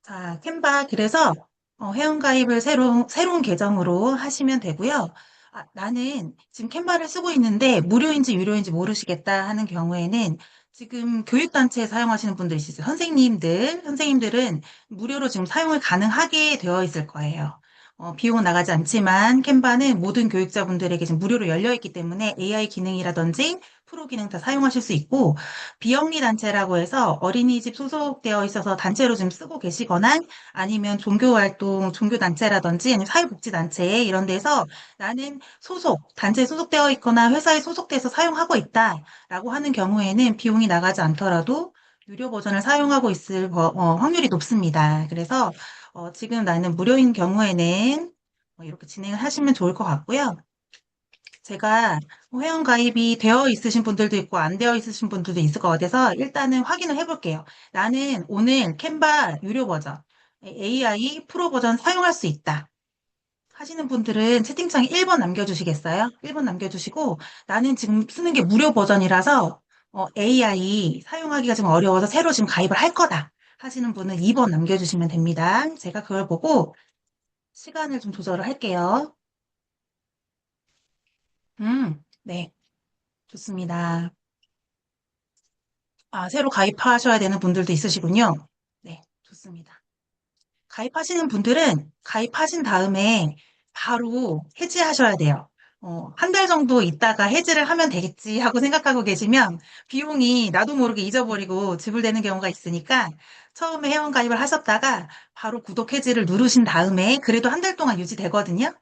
자, 캔바, 그래서, 회원가입을 새로운 계정으로 하시면 되고요. 아, 나는 지금 캔바를 쓰고 있는데, 무료인지 유료인지 모르시겠다 하는 경우에는, 지금 교육단체에 사용하시는 분들 있으세요. 선생님들은 무료로 지금 사용을 가능하게 되어 있을 거예요. 비용은 나가지 않지만, 캔바는 모든 교육자분들에게 지금 무료로 열려 있기 때문에 AI 기능이라든지, 프로 기능 다 사용하실 수 있고, 비영리 단체라고 해서 어린이집 소속되어 있어서 단체로 좀 쓰고 계시거나 아니면 종교활동, 종교단체라든지 아니면 사회복지단체 이런 데서 나는 단체에 소속되어 있거나 회사에 소속돼서 사용하고 있다라고 하는 경우에는 비용이 나가지 않더라도 유료 버전을 사용하고 있을 확률이 높습니다. 그래서 지금 나는 무료인 경우에는 이렇게 진행을 하시면 좋을 것 같고요. 제가 회원 가입이 되어 있으신 분들도 있고 안 되어 있으신 분들도 있을 것 같아서 일단은 확인을 해볼게요. 나는 오늘 캔바 유료 버전, AI 프로 버전 사용할 수 있다 하시는 분들은 채팅창에 1번 남겨주시겠어요? 1번 남겨주시고 나는 지금 쓰는 게 무료 버전이라서 AI 사용하기가 좀 어려워서 새로 지금 가입을 할 거다 하시는 분은 2번 남겨주시면 됩니다. 제가 그걸 보고 시간을 좀 조절을 할게요. 네, 좋습니다. 아, 새로 가입하셔야 되는 분들도 있으시군요. 네, 좋습니다. 가입하시는 분들은 가입하신 다음에 바로 해지하셔야 돼요. 한 달 정도 있다가 해지를 하면 되겠지 하고 생각하고 계시면 비용이 나도 모르게 잊어버리고 지불되는 경우가 있으니까 처음에 회원 가입을 하셨다가 바로 구독 해지를 누르신 다음에 그래도 한 달 동안 유지되거든요.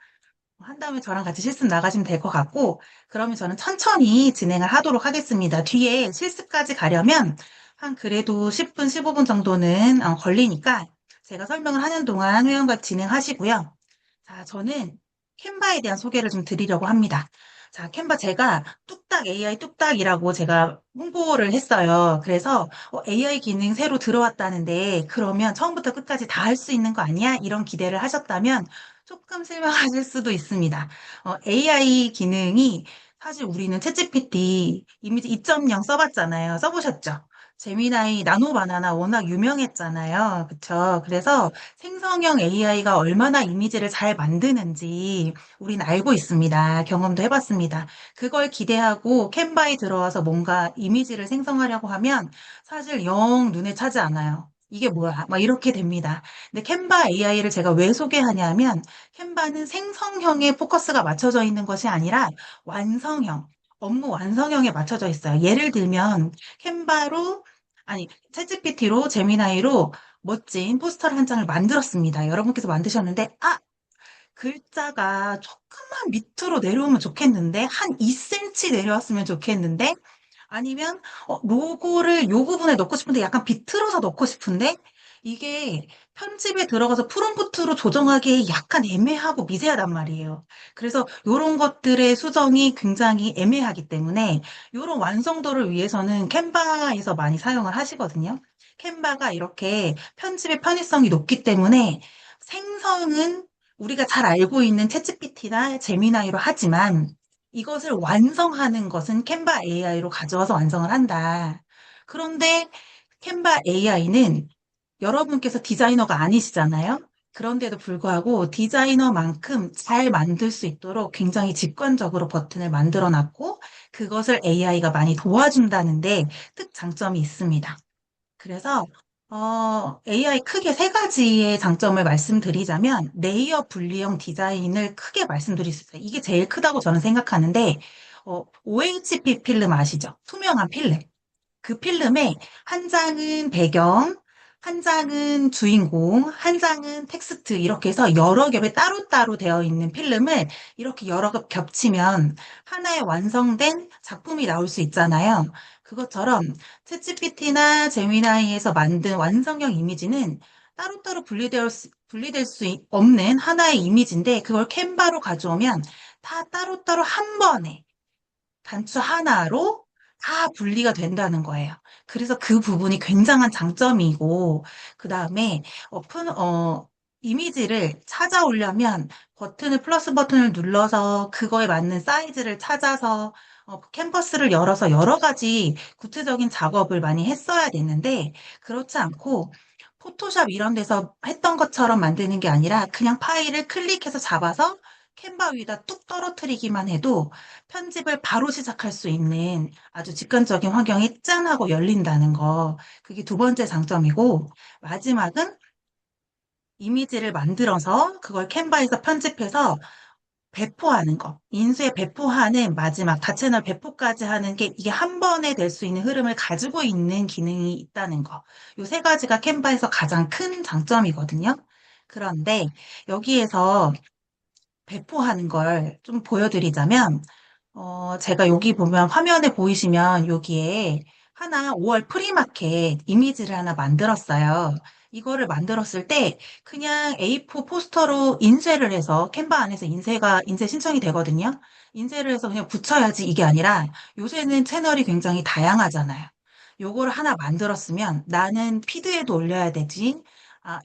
한 다음에 저랑 같이 실습 나가시면 될 것 같고, 그러면 저는 천천히 진행을 하도록 하겠습니다. 뒤에 실습까지 가려면 한 그래도 10분, 15분 정도는 걸리니까 제가 설명을 하는 동안 회원과 진행하시고요. 자, 저는 캔바에 대한 소개를 좀 드리려고 합니다. 자, 캔바 제가 뚝딱 AI 뚝딱이라고 제가 홍보를 했어요. 그래서 AI 기능 새로 들어왔다는데 그러면 처음부터 끝까지 다 할 수 있는 거 아니야? 이런 기대를 하셨다면 조금 실망하실 수도 있습니다. AI 기능이 사실 우리는 챗GPT 이미지 2.0 써봤잖아요. 써보셨죠? 제미나이 나노 바나나 워낙 유명했잖아요. 그쵸? 그래서 생성형 AI가 얼마나 이미지를 잘 만드는지 우린 알고 있습니다. 경험도 해봤습니다. 그걸 기대하고 캔바에 들어와서 뭔가 이미지를 생성하려고 하면 사실 영 눈에 차지 않아요. 이게 뭐야? 막 이렇게 됩니다. 근데 캔바 AI를 제가 왜 소개하냐면 캔바는 생성형에 포커스가 맞춰져 있는 것이 아니라 완성형, 업무 완성형에 맞춰져 있어요. 예를 들면 캔바로 아니 챗GPT로 제미나이로 멋진 포스터를 한 장을 만들었습니다. 여러분께서 만드셨는데 글자가 조금만 밑으로 내려오면 좋겠는데 한 2cm 내려왔으면 좋겠는데 아니면 로고를 요 부분에 넣고 싶은데 약간 비틀어서 넣고 싶은데 이게 편집에 들어가서 프롬프트로 조정하기에 약간 애매하고 미세하단 말이에요. 그래서 이런 것들의 수정이 굉장히 애매하기 때문에 이런 완성도를 위해서는 캔바에서 많이 사용을 하시거든요. 캔바가 이렇게 편집의 편의성이 높기 때문에 생성은 우리가 잘 알고 있는 챗GPT나 제미나이로 하지만 이것을 완성하는 것은 캔바 AI로 가져와서 완성을 한다. 그런데 캔바 AI는 여러분께서 디자이너가 아니시잖아요. 그런데도 불구하고 디자이너만큼 잘 만들 수 있도록 굉장히 직관적으로 버튼을 만들어 놨고 그것을 AI가 많이 도와준다는데 특장점이 있습니다. 그래서 AI 크게 세 가지의 장점을 말씀드리자면 레이어 분리형 디자인을 크게 말씀드릴 수 있어요. 이게 제일 크다고 저는 생각하는데 OHP 필름 아시죠? 투명한 필름. 그 필름에 한 장은 배경, 한 장은 주인공, 한 장은 텍스트 이렇게 해서 여러 겹에 따로따로 되어 있는 필름을 이렇게 여러 겹 겹치면 하나의 완성된 작품이 나올 수 있잖아요. 그것처럼 챗GPT나 제미나이에서 만든 완성형 이미지는 따로따로 분리될 수 없는 하나의 이미지인데 그걸 캔바로 가져오면 다 따로따로 한 번에 단추 하나로 다 분리가 된다는 거예요. 그래서 그 부분이 굉장한 장점이고, 그 다음에, 이미지를 찾아오려면 플러스 버튼을 눌러서 그거에 맞는 사이즈를 찾아서 캔버스를 열어서 여러 가지 구체적인 작업을 많이 했어야 되는데, 그렇지 않고, 포토샵 이런 데서 했던 것처럼 만드는 게 아니라 그냥 파일을 클릭해서 잡아서 캔바 위에다 뚝 떨어뜨리기만 해도 편집을 바로 시작할 수 있는 아주 직관적인 환경이 짠 하고 열린다는 거. 그게 두 번째 장점이고, 마지막은 이미지를 만들어서 그걸 캔바에서 편집해서 배포하는 거. 인수에 배포하는 마지막 다채널 배포까지 하는 게 이게 한 번에 될 수 있는 흐름을 가지고 있는 기능이 있다는 거. 요 세 가지가 캔바에서 가장 큰 장점이거든요. 그런데 여기에서 배포하는 걸 좀 보여드리자면, 제가 여기 보면 화면에 보이시면 여기에 하나 5월 프리마켓 이미지를 하나 만들었어요. 이거를 만들었을 때 그냥 A4 포스터로 인쇄를 해서 캔바 안에서 인쇄 신청이 되거든요. 인쇄를 해서 그냥 붙여야지 이게 아니라 요새는 채널이 굉장히 다양하잖아요. 요거를 하나 만들었으면 나는 피드에도 올려야 되지.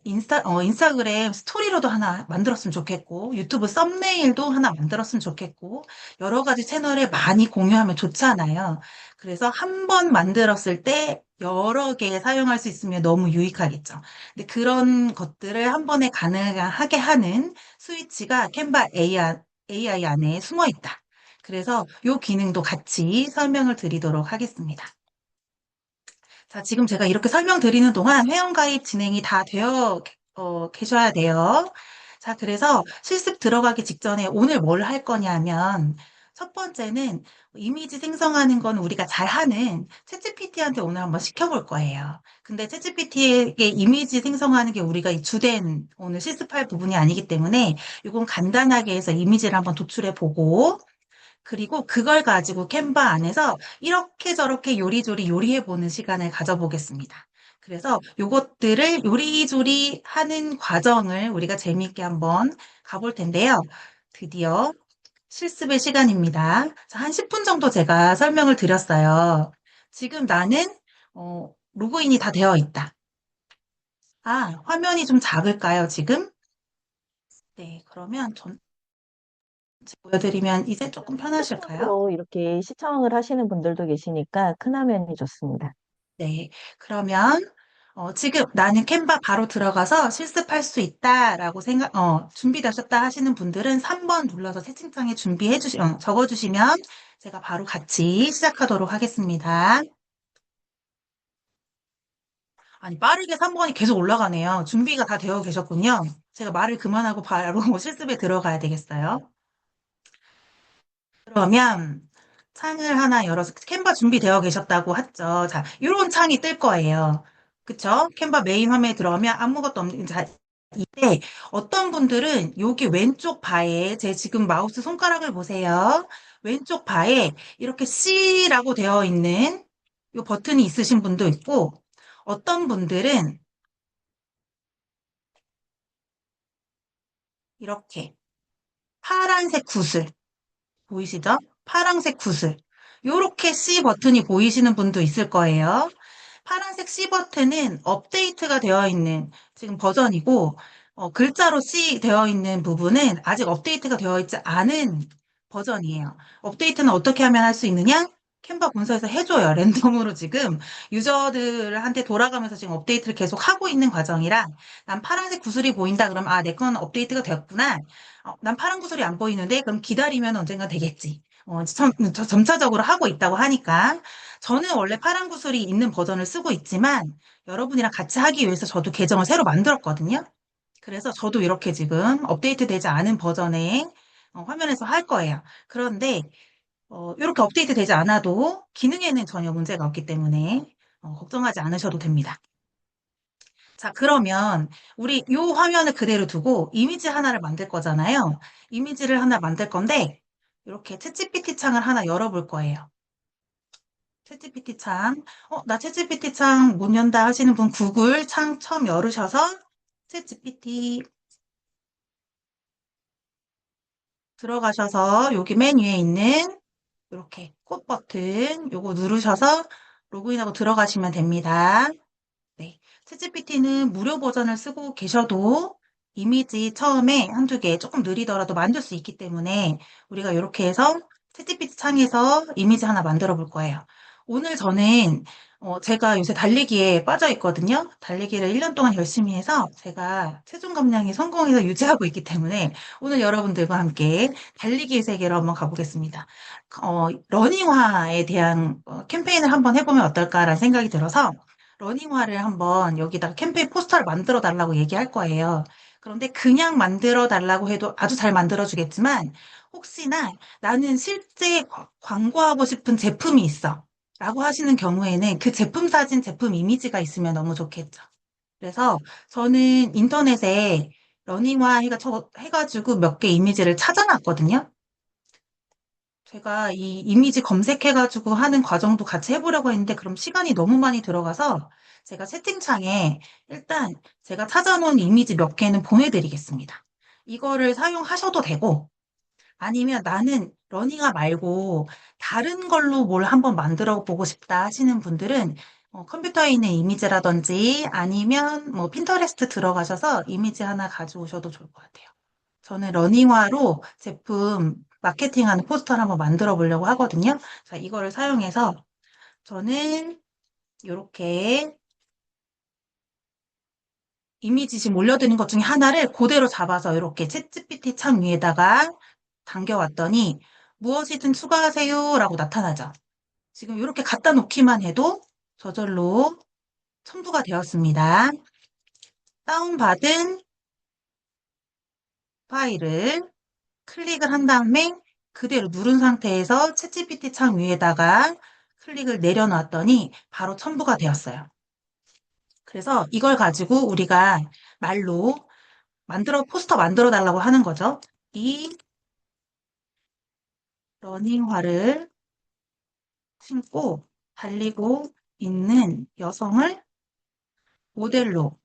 인스타그램 스토리로도 하나 만들었으면 좋겠고, 유튜브 썸네일도 하나 만들었으면 좋겠고, 여러 가지 채널에 많이 공유하면 좋잖아요. 그래서 한 번 만들었을 때 여러 개 사용할 수 있으면 너무 유익하겠죠. 근데 그런 것들을 한 번에 가능하게 하는 스위치가 캔바 AI 안에 숨어 있다. 그래서 이 기능도 같이 설명을 드리도록 하겠습니다. 자, 지금 제가 이렇게 설명드리는 동안 회원가입 진행이 다 되어 계셔야 돼요. 자, 그래서 실습 들어가기 직전에 오늘 뭘 할 거냐면 첫 번째는 이미지 생성하는 건 우리가 잘 하는 챗GPT한테 오늘 한번 시켜볼 거예요. 근데 챗GPT에게 이미지 생성하는 게 우리가 이 주된 오늘 실습할 부분이 아니기 때문에 이건 간단하게 해서 이미지를 한번 도출해 보고 그리고 그걸 가지고 캔바 안에서 이렇게 저렇게 요리조리 요리해보는 시간을 가져보겠습니다. 그래서 요것들을 요리조리 하는 과정을 우리가 재미있게 한번 가볼 텐데요. 드디어 실습의 시간입니다. 자, 한 10분 정도 제가 설명을 드렸어요. 지금 나는 로그인이 다 되어 있다. 화면이 좀 작을까요, 지금? 네, 그러면 전 보여드리면 이제 조금 편하실까요? 핸드폰으로 이렇게 시청을 하시는 분들도 계시니까 큰 화면이 좋습니다. 네. 그러면, 지금 나는 캔바 바로 들어가서 실습할 수 있다라고 준비되셨다 하시는 분들은 3번 눌러서 채팅창에 적어주시면 제가 바로 같이 시작하도록 하겠습니다. 아니, 빠르게 3번이 계속 올라가네요. 준비가 다 되어 계셨군요. 제가 말을 그만하고 바로 실습에 들어가야 되겠어요. 그러면 창을 하나 열어서 캔바 준비되어 계셨다고 했죠. 자, 이런 창이 뜰 거예요. 그쵸? 캔바 메인 화면에 들어가면 아무것도 없는, 자, 이때 어떤 분들은 여기 왼쪽 바에 제 지금 마우스 손가락을 보세요. 왼쪽 바에 이렇게 C라고 되어 있는 이 버튼이 있으신 분도 있고 어떤 분들은 이렇게 파란색 구슬 보이시죠? 파란색 구슬. 요렇게 C 버튼이 보이시는 분도 있을 거예요. 파란색 C 버튼은 업데이트가 되어 있는 지금 버전이고, 글자로 C 되어 있는 부분은 아직 업데이트가 되어 있지 않은 버전이에요. 업데이트는 어떻게 하면 할 수 있느냐? 캔바 본사에서 해줘요. 랜덤으로 지금 유저들한테 돌아가면서 지금 업데이트를 계속 하고 있는 과정이라 난 파란색 구슬이 보인다 그러면 내 건 업데이트가 되었구나. 난 파란 구슬이 안 보이는데 그럼 기다리면 언젠가 되겠지. 점차적으로 하고 있다고 하니까 저는 원래 파란 구슬이 있는 버전을 쓰고 있지만 여러분이랑 같이 하기 위해서 저도 계정을 새로 만들었거든요. 그래서 저도 이렇게 지금 업데이트 되지 않은 버전의 화면에서 할 거예요. 그런데 이렇게 업데이트 되지 않아도 기능에는 전혀 문제가 없기 때문에 걱정하지 않으셔도 됩니다. 자, 그러면 우리 이 화면을 그대로 두고 이미지 하나를 만들 거잖아요. 이미지를 하나 만들 건데 이렇게 챗GPT 창을 하나 열어볼 거예요. 챗GPT 창. 나 챗GPT 창 못 연다 하시는 분 구글 창 처음 열으셔서 챗GPT 들어가셔서 여기 맨 위에 있는 이렇게 꽃 버튼 요거 누르셔서 로그인하고 들어가시면 됩니다. 네. 챗GPT는 무료 버전을 쓰고 계셔도 이미지 처음에 한두 개 조금 느리더라도 만들 수 있기 때문에 우리가 이렇게 해서 챗GPT 창에서 이미지 하나 만들어 볼 거예요. 오늘 저는 제가 요새 달리기에 빠져 있거든요. 달리기를 1년 동안 열심히 해서 제가 체중 감량에 성공해서 유지하고 있기 때문에 오늘 여러분들과 함께 달리기의 세계로 한번 가보겠습니다. 러닝화에 대한 캠페인을 한번 해보면 어떨까라는 생각이 들어서 러닝화를 한번 여기다가 캠페인 포스터를 만들어 달라고 얘기할 거예요. 그런데 그냥 만들어 달라고 해도 아주 잘 만들어 주겠지만 혹시나 나는 실제 광고하고 싶은 제품이 있어. 라고 하시는 경우에는 그 제품 사진, 제품 이미지가 있으면 너무 좋겠죠. 그래서 저는 인터넷에 러닝화 해가지고 몇 개 이미지를 찾아놨거든요. 제가 이 이미지 검색해가지고 하는 과정도 같이 해보려고 했는데 그럼 시간이 너무 많이 들어가서 제가 채팅창에 일단 제가 찾아놓은 이미지 몇 개는 보내드리겠습니다. 이거를 사용하셔도 되고 아니면 나는 러닝화 말고 다른 걸로 뭘 한번 만들어 보고 싶다 하시는 분들은 컴퓨터에 있는 이미지라든지 아니면 뭐 핀터레스트 들어가셔서 이미지 하나 가져오셔도 좋을 것 같아요. 저는 러닝화로 제품 마케팅하는 포스터를 한번 만들어 보려고 하거든요. 자, 이거를 사용해서 저는 이렇게 이미지 지금 올려드린 것 중에 하나를 그대로 잡아서 이렇게 챗GPT 창 위에다가 당겨왔더니 무엇이든 추가하세요라고 나타나죠. 지금 이렇게 갖다 놓기만 해도 저절로 첨부가 되었습니다. 다운받은 파일을 클릭을 한 다음에 그대로 누른 상태에서 챗GPT 창 위에다가 클릭을 내려놨더니 바로 첨부가 되었어요. 그래서 이걸 가지고 우리가 말로 포스터 만들어 달라고 하는 거죠. 이 러닝화를 신고 달리고 있는 여성을 모델로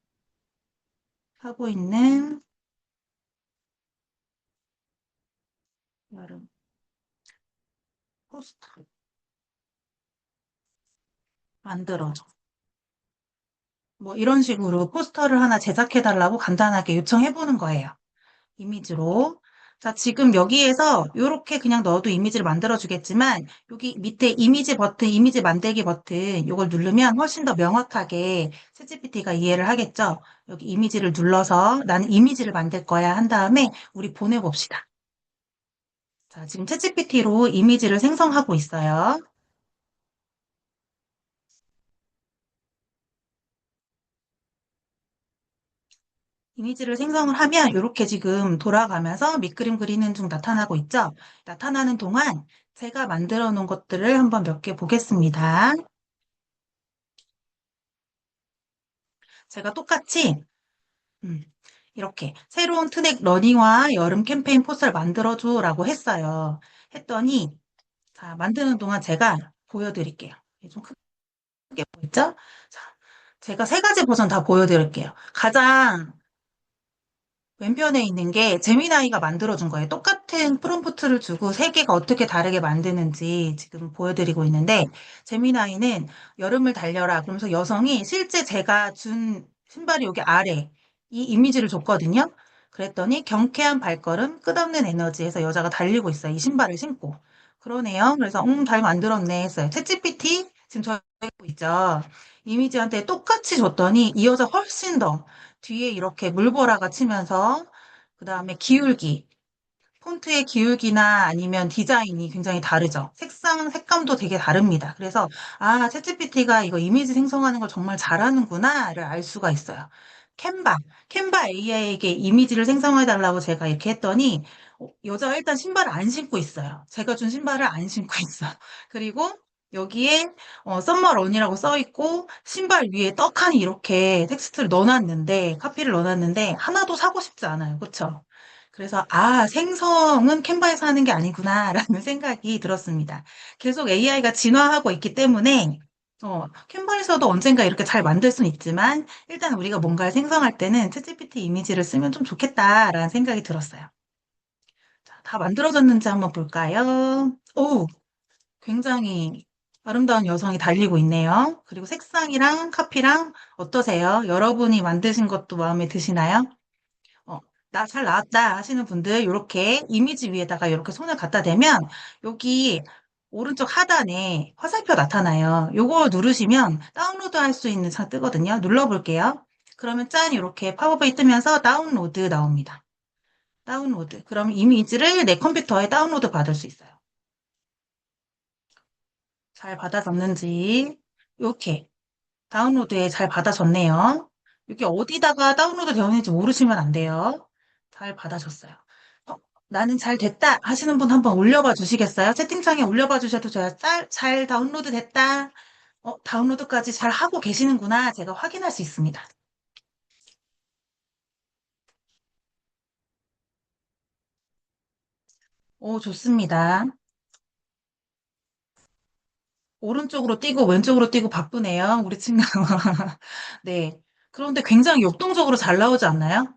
하고 있는 여름 포스터 만들어줘. 뭐 이런 식으로 포스터를 하나 제작해 달라고 간단하게 요청해 보는 거예요. 이미지로. 자, 지금 여기에서 이렇게 그냥 넣어도 이미지를 만들어 주겠지만 여기 밑에 이미지 버튼, 이미지 만들기 버튼 이걸 누르면 훨씬 더 명확하게 챗GPT가 이해를 하겠죠. 여기 이미지를 눌러서 나는 이미지를 만들 거야 한 다음에 우리 보내봅시다. 자, 지금 챗GPT로 이미지를 생성하고 있어요. 이미지를 생성을 하면 이렇게 지금 돌아가면서 밑그림 그리는 중 나타나고 있죠? 나타나는 동안 제가 만들어 놓은 것들을 한번 몇 개 보겠습니다. 제가 똑같이 음, 이렇게 새로운 트랙 러닝화 여름 캠페인 포스터를 만들어줘라고 했어요. 했더니 자, 만드는 동안 제가 보여드릴게요. 이게 좀 크게 보이죠? 자, 제가 세 가지 버전 다 보여드릴게요. 가장 왼편에 있는 게 제미나이가 만들어준 거예요. 똑같은 프롬프트를 주고 세 개가 어떻게 다르게 만드는지 지금 보여드리고 있는데 제미나이는 여름을 달려라. 그러면서 여성이 실제 제가 준 신발이 여기 아래 이 이미지를 줬거든요. 그랬더니 경쾌한 발걸음, 끝없는 에너지에서 여자가 달리고 있어요. 이 신발을 신고. 그러네요. 그래서 잘 만들었네 했어요. 챗GPT 지금 저희 보고 있죠. 이미지한테 똑같이 줬더니 이 여자 훨씬 더 뒤에 이렇게 물보라가 치면서 그다음에 기울기, 폰트의 기울기나 아니면 디자인이 굉장히 다르죠. 색감도 되게 다릅니다. 그래서 아, 챗GPT가 이거 이미지 생성하는 걸 정말 잘하는구나를 알 수가 있어요. 캔바, 캔바 AI에게 이미지를 생성해 달라고 제가 이렇게 했더니 여자가 일단 신발을 안 신고 있어요. 제가 준 신발을 안 신고 있어요. 그리고 여기에 썸머런이라고 써 있고 신발 위에 떡하니 이렇게 텍스트를 넣어놨는데 카피를 넣어놨는데 하나도 사고 싶지 않아요. 그렇죠? 그래서 아, 생성은 캔바에서 하는 게 아니구나라는 생각이 들었습니다. 계속 AI가 진화하고 있기 때문에 캔바에서도 언젠가 이렇게 잘 만들 수는 있지만 일단 우리가 뭔가를 생성할 때는 챗GPT 이미지를 쓰면 좀 좋겠다라는 생각이 들었어요. 자, 다 만들어졌는지 한번 볼까요? 오, 굉장히 아름다운 여성이 달리고 있네요. 그리고 색상이랑 카피랑 어떠세요? 여러분이 만드신 것도 마음에 드시나요? 어, 나 잘 나왔다 하시는 분들 이렇게 이미지 위에다가 이렇게 손을 갖다 대면 여기 오른쪽 하단에 화살표 나타나요. 요거 누르시면 다운로드 할 수 있는 창 뜨거든요. 눌러볼게요. 그러면 짠, 이렇게 팝업이 뜨면서 다운로드 나옵니다. 다운로드. 그럼 이미지를 내 컴퓨터에 다운로드 받을 수 있어요. 잘 받아졌는지. 이렇게 다운로드에 잘 받아졌네요. 이게 어디다가 다운로드 되어 있는지 모르시면 안 돼요. 잘 받아졌어요. 어, 나는 잘 됐다 하시는 분 한번 올려봐 주시겠어요? 채팅창에 올려봐 주셔도 제가 잘 다운로드 됐다. 다운로드까지 잘 하고 계시는구나. 제가 확인할 수 있습니다. 오, 좋습니다. 오른쪽으로 뛰고 왼쪽으로 뛰고 바쁘네요. 우리 친구. 네. 그런데 굉장히 역동적으로 잘 나오지 않나요?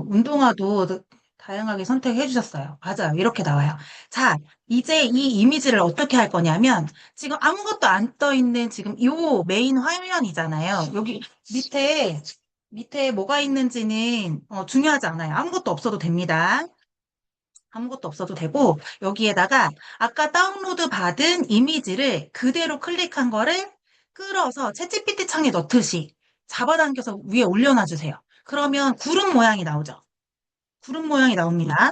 운동화도 다양하게 선택해 주셨어요. 맞아요. 이렇게 나와요. 자, 이제 이 이미지를 어떻게 할 거냐면, 지금 아무것도 안 떠 있는 지금 요 메인 화면이잖아요. 여기 밑에 뭐가 있는지는 중요하지 않아요. 아무것도 없어도 됩니다. 아무것도 없어도 되고, 여기에다가 아까 다운로드 받은 이미지를 그대로 클릭한 거를 끌어서 챗GPT 창에 넣듯이 잡아당겨서 위에 올려놔 주세요. 그러면 구름 모양이 나오죠. 구름 모양이 나옵니다.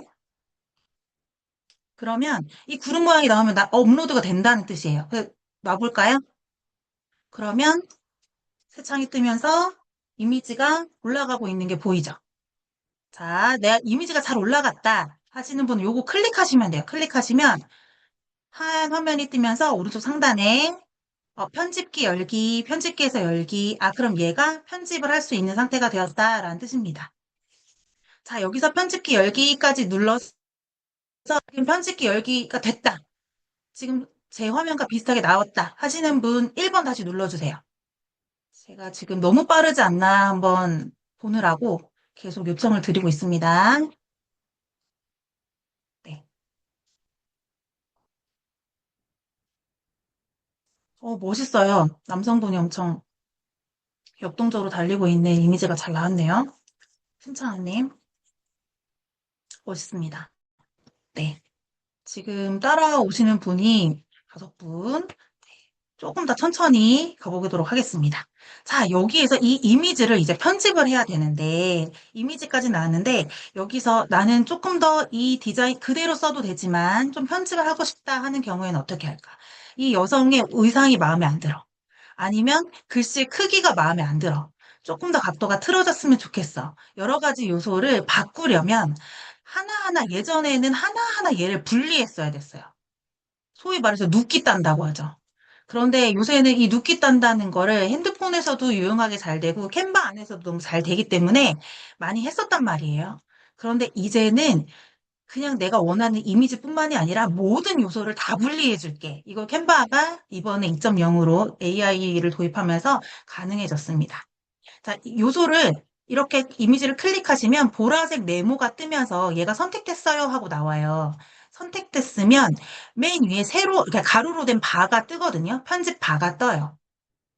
그러면 이 구름 모양이 나오면 업로드가 된다는 뜻이에요. 놔볼까요? 그러면 새 창이 뜨면서 이미지가 올라가고 있는 게 보이죠? 자, 내 이미지가 잘 올라갔다 하시는 분은 요거 클릭하시면 돼요. 클릭하시면 하얀 화면이 뜨면서 오른쪽 상단에 편집기 열기, 편집기에서 열기. 아, 그럼 얘가 편집을 할 수 있는 상태가 되었다라는 뜻입니다. 자, 여기서 편집기 열기까지 눌러서 지금 편집기 열기가 됐다. 지금 제 화면과 비슷하게 나왔다 하시는 분 1번 다시 눌러주세요. 제가 지금 너무 빠르지 않나 한번 보느라고 계속 요청을 드리고 있습니다. 네. 멋있어요. 남성분이 엄청 역동적으로 달리고 있는 이미지가 잘 나왔네요. 신창아님, 멋있습니다. 네. 지금 따라오시는 분이 5분. 조금 더 천천히 가보도록 하겠습니다. 자, 여기에서 이 이미지를 이제 편집을 해야 되는데, 이미지까지 나왔는데, 여기서 나는 조금 더 이 디자인 그대로 써도 되지만, 좀 편집을 하고 싶다 하는 경우에는 어떻게 할까? 이 여성의 의상이 마음에 안 들어. 아니면 글씨 크기가 마음에 안 들어. 조금 더 각도가 틀어졌으면 좋겠어. 여러 가지 요소를 바꾸려면, 하나하나, 예전에는 하나하나 얘를 분리했어야 됐어요. 소위 말해서 눕기 딴다고 하죠. 그런데 요새는 이 눕기 딴다는 거를 핸드폰에서도 유용하게 잘 되고 캔바 안에서도 너무 잘 되기 때문에 많이 했었단 말이에요. 그런데 이제는 그냥 내가 원하는 이미지뿐만이 아니라 모든 요소를 다 분리해 줄게. 이거 캔바가 이번에 2.0으로 AI를 도입하면서 가능해졌습니다. 자, 이 요소를 이렇게 이미지를 클릭하시면 보라색 네모가 뜨면서 얘가 선택됐어요 하고 나와요. 선택됐으면 맨 위에 이렇게 가로로 된 바가 뜨거든요. 편집 바가 떠요.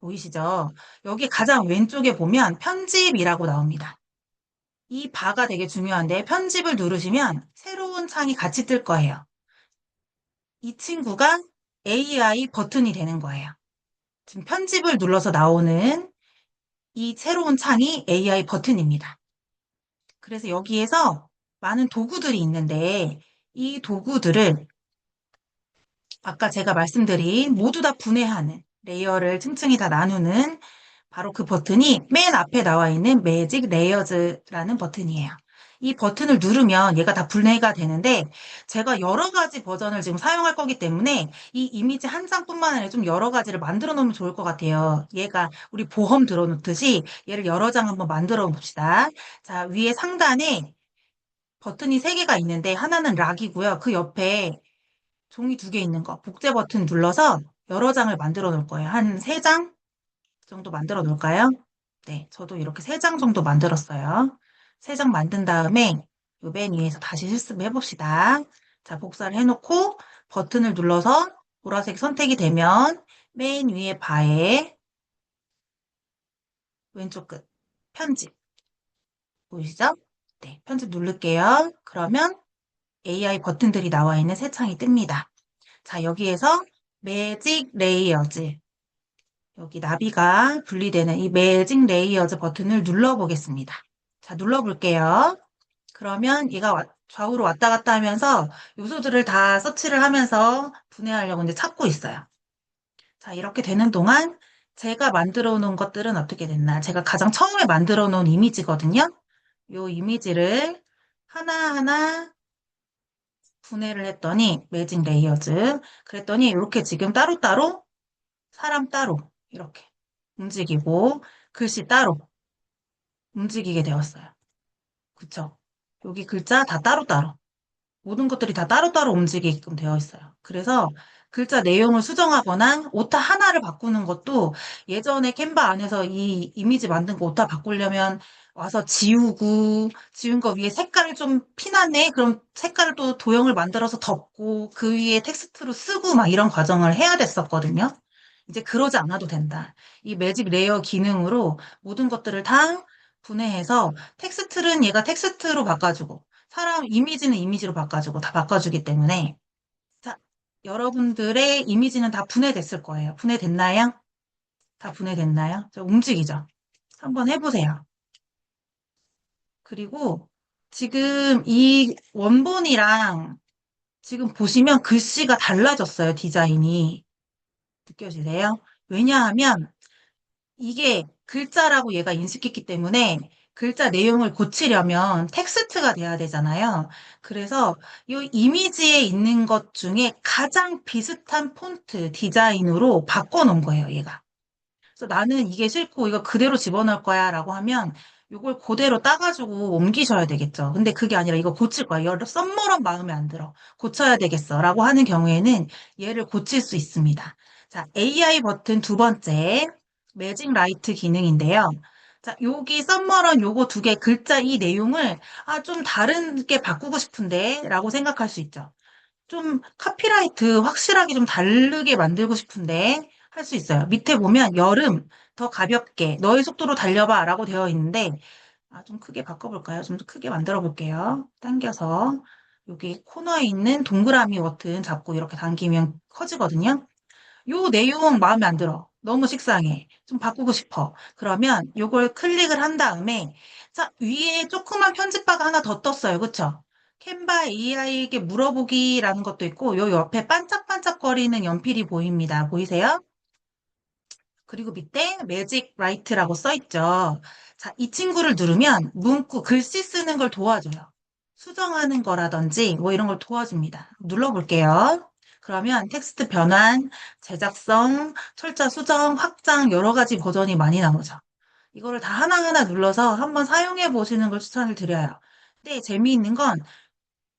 보이시죠? 여기 가장 왼쪽에 보면 편집이라고 나옵니다. 이 바가 되게 중요한데 편집을 누르시면 새로운 창이 같이 뜰 거예요. 이 친구가 AI 버튼이 되는 거예요. 지금 편집을 눌러서 나오는 이 새로운 창이 AI 버튼입니다. 그래서 여기에서 많은 도구들이 있는데 이 도구들을 아까 제가 말씀드린 모두 다 분해하는 레이어를 층층이 다 나누는 바로 그 버튼이 맨 앞에 나와 있는 매직 레이어즈라는 버튼이에요. 이 버튼을 누르면 얘가 다 분해가 되는데 제가 여러 가지 버전을 지금 사용할 거기 때문에 이 이미지 한 장뿐만 아니라 좀 여러 가지를 만들어 놓으면 좋을 것 같아요. 얘가 우리 보험 들어놓듯이 얘를 여러 장 한번 만들어 봅시다. 자, 위에 상단에 버튼이 3개가 있는데 하나는 락이고요. 그 옆에 종이 2개 있는 거 복제 버튼 눌러서 여러 장을 만들어 놓을 거예요. 한 3장 정도 만들어 놓을까요? 네, 저도 이렇게 3장 정도 만들었어요. 3장 만든 다음에 요 맨 위에서 다시 실습해 봅시다. 자, 복사를 해놓고 버튼을 눌러서 보라색 선택이 되면 맨 위에 바에 왼쪽 끝 편집 보이시죠? 네, 편집 누를게요. 그러면 AI 버튼들이 나와 있는 새 창이 뜹니다. 자, 여기에서 매직 레이어즈. 여기 나비가 분리되는 이 매직 레이어즈 버튼을 눌러보겠습니다. 자, 눌러볼게요. 그러면 얘가 좌우로 왔다 갔다 하면서 요소들을 다 서치를 하면서 분해하려고 이제 찾고 있어요. 자, 이렇게 되는 동안 제가 만들어 놓은 것들은 어떻게 됐나? 제가 가장 처음에 만들어 놓은 이미지거든요. 요 이미지를 하나하나 분해를 했더니 매직 레이어즈. 그랬더니 이렇게 지금 따로따로 사람 따로 이렇게 움직이고 글씨 따로 움직이게 되었어요. 그쵸? 여기 글자 다 따로따로. 모든 것들이 다 따로따로 움직이게끔 되어 있어요. 그래서 글자 내용을 수정하거나 오타 하나를 바꾸는 것도 예전에 캔바 안에서 이 이미지 만든 거 오타 바꾸려면 와서 지우고 지운 거 위에 색깔을 좀 피났네? 그럼 색깔을 또 도형을 만들어서 덮고 그 위에 텍스트로 쓰고 막 이런 과정을 해야 됐었거든요. 이제 그러지 않아도 된다. 이 매직 레이어 기능으로 모든 것들을 다 분해해서 텍스트는 얘가 텍스트로 바꿔주고 사람 이미지는 이미지로 바꿔주고 다 바꿔주기 때문에 자, 여러분들의 이미지는 다 분해됐을 거예요. 분해됐나요? 다 분해됐나요? 저 움직이죠? 한번 해보세요. 그리고 지금 이 원본이랑 지금 보시면 글씨가 달라졌어요. 디자인이. 느껴지세요? 왜냐하면 이게 글자라고 얘가 인식했기 때문에 글자 내용을 고치려면 텍스트가 돼야 되잖아요. 그래서 이 이미지에 있는 것 중에 가장 비슷한 폰트 디자인으로 바꿔놓은 거예요, 얘가. 그래서 나는 이게 싫고 이거 그대로 집어넣을 거야 라고 하면 이걸 그대로 따가지고 옮기셔야 되겠죠. 근데 그게 아니라 이거 고칠 거야. 여 썸머런 마음에 안 들어. 고쳐야 되겠어. 라고 하는 경우에는 얘를 고칠 수 있습니다. 자, AI 버튼 두 번째, 매직 라이트 기능인데요. 자, 여기 썸머런 요거 두 개 글자 이 내용을 좀 다르게 바꾸고 싶은데 라고 생각할 수 있죠. 좀 카피라이트 확실하게 좀 다르게 만들고 싶은데 할 수 있어요. 밑에 보면 여름 더 가볍게 너의 속도로 달려봐 라고 되어 있는데 좀 크게 바꿔볼까요? 좀 더 크게 만들어 볼게요. 당겨서 여기 코너에 있는 동그라미 버튼 잡고 이렇게 당기면 커지거든요. 요 내용 마음에 안 들어. 너무 식상해. 좀 바꾸고 싶어. 그러면 요걸 클릭을 한 다음에 자, 위에 조그만 편집바가 하나 더 떴어요. 그쵸? 캔바 AI에게 물어보기라는 것도 있고 요 옆에 반짝반짝거리는 연필이 보입니다. 보이세요? 그리고 밑에 매직 라이트라고 써 있죠. 자, 이 친구를 누르면 문구, 글씨 쓰는 걸 도와줘요. 수정하는 거라든지 뭐 이런 걸 도와줍니다. 눌러볼게요. 그러면 텍스트 변환, 제작성, 철자 수정, 확장 여러 가지 버전이 많이 나오죠. 이거를 다 하나하나 눌러서 한번 사용해 보시는 걸 추천을 드려요. 근데 재미있는 건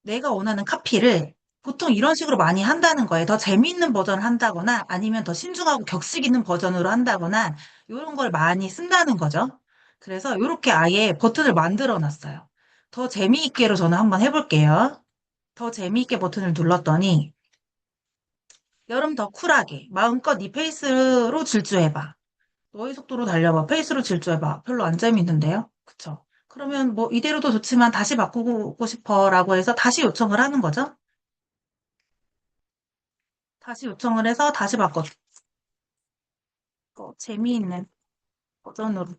내가 원하는 카피를 보통 이런 식으로 많이 한다는 거예요. 더 재미있는 버전을 한다거나 아니면 더 신중하고 격식 있는 버전으로 한다거나 이런 걸 많이 쓴다는 거죠. 그래서 이렇게 아예 버튼을 만들어 놨어요. 더 재미있게로 저는 한번 해볼게요. 더 재미있게 버튼을 눌렀더니 여름 더 쿨하게 마음껏 네 페이스로 질주해봐. 너의 속도로 달려봐. 페이스로 질주해봐. 별로 안 재밌는데요? 그쵸? 그러면 뭐 이대로도 좋지만 다시 바꾸고 싶어라고 해서 다시 요청을 하는 거죠. 다시 요청을 해서 다시 바꿔. 재미있는 버전으로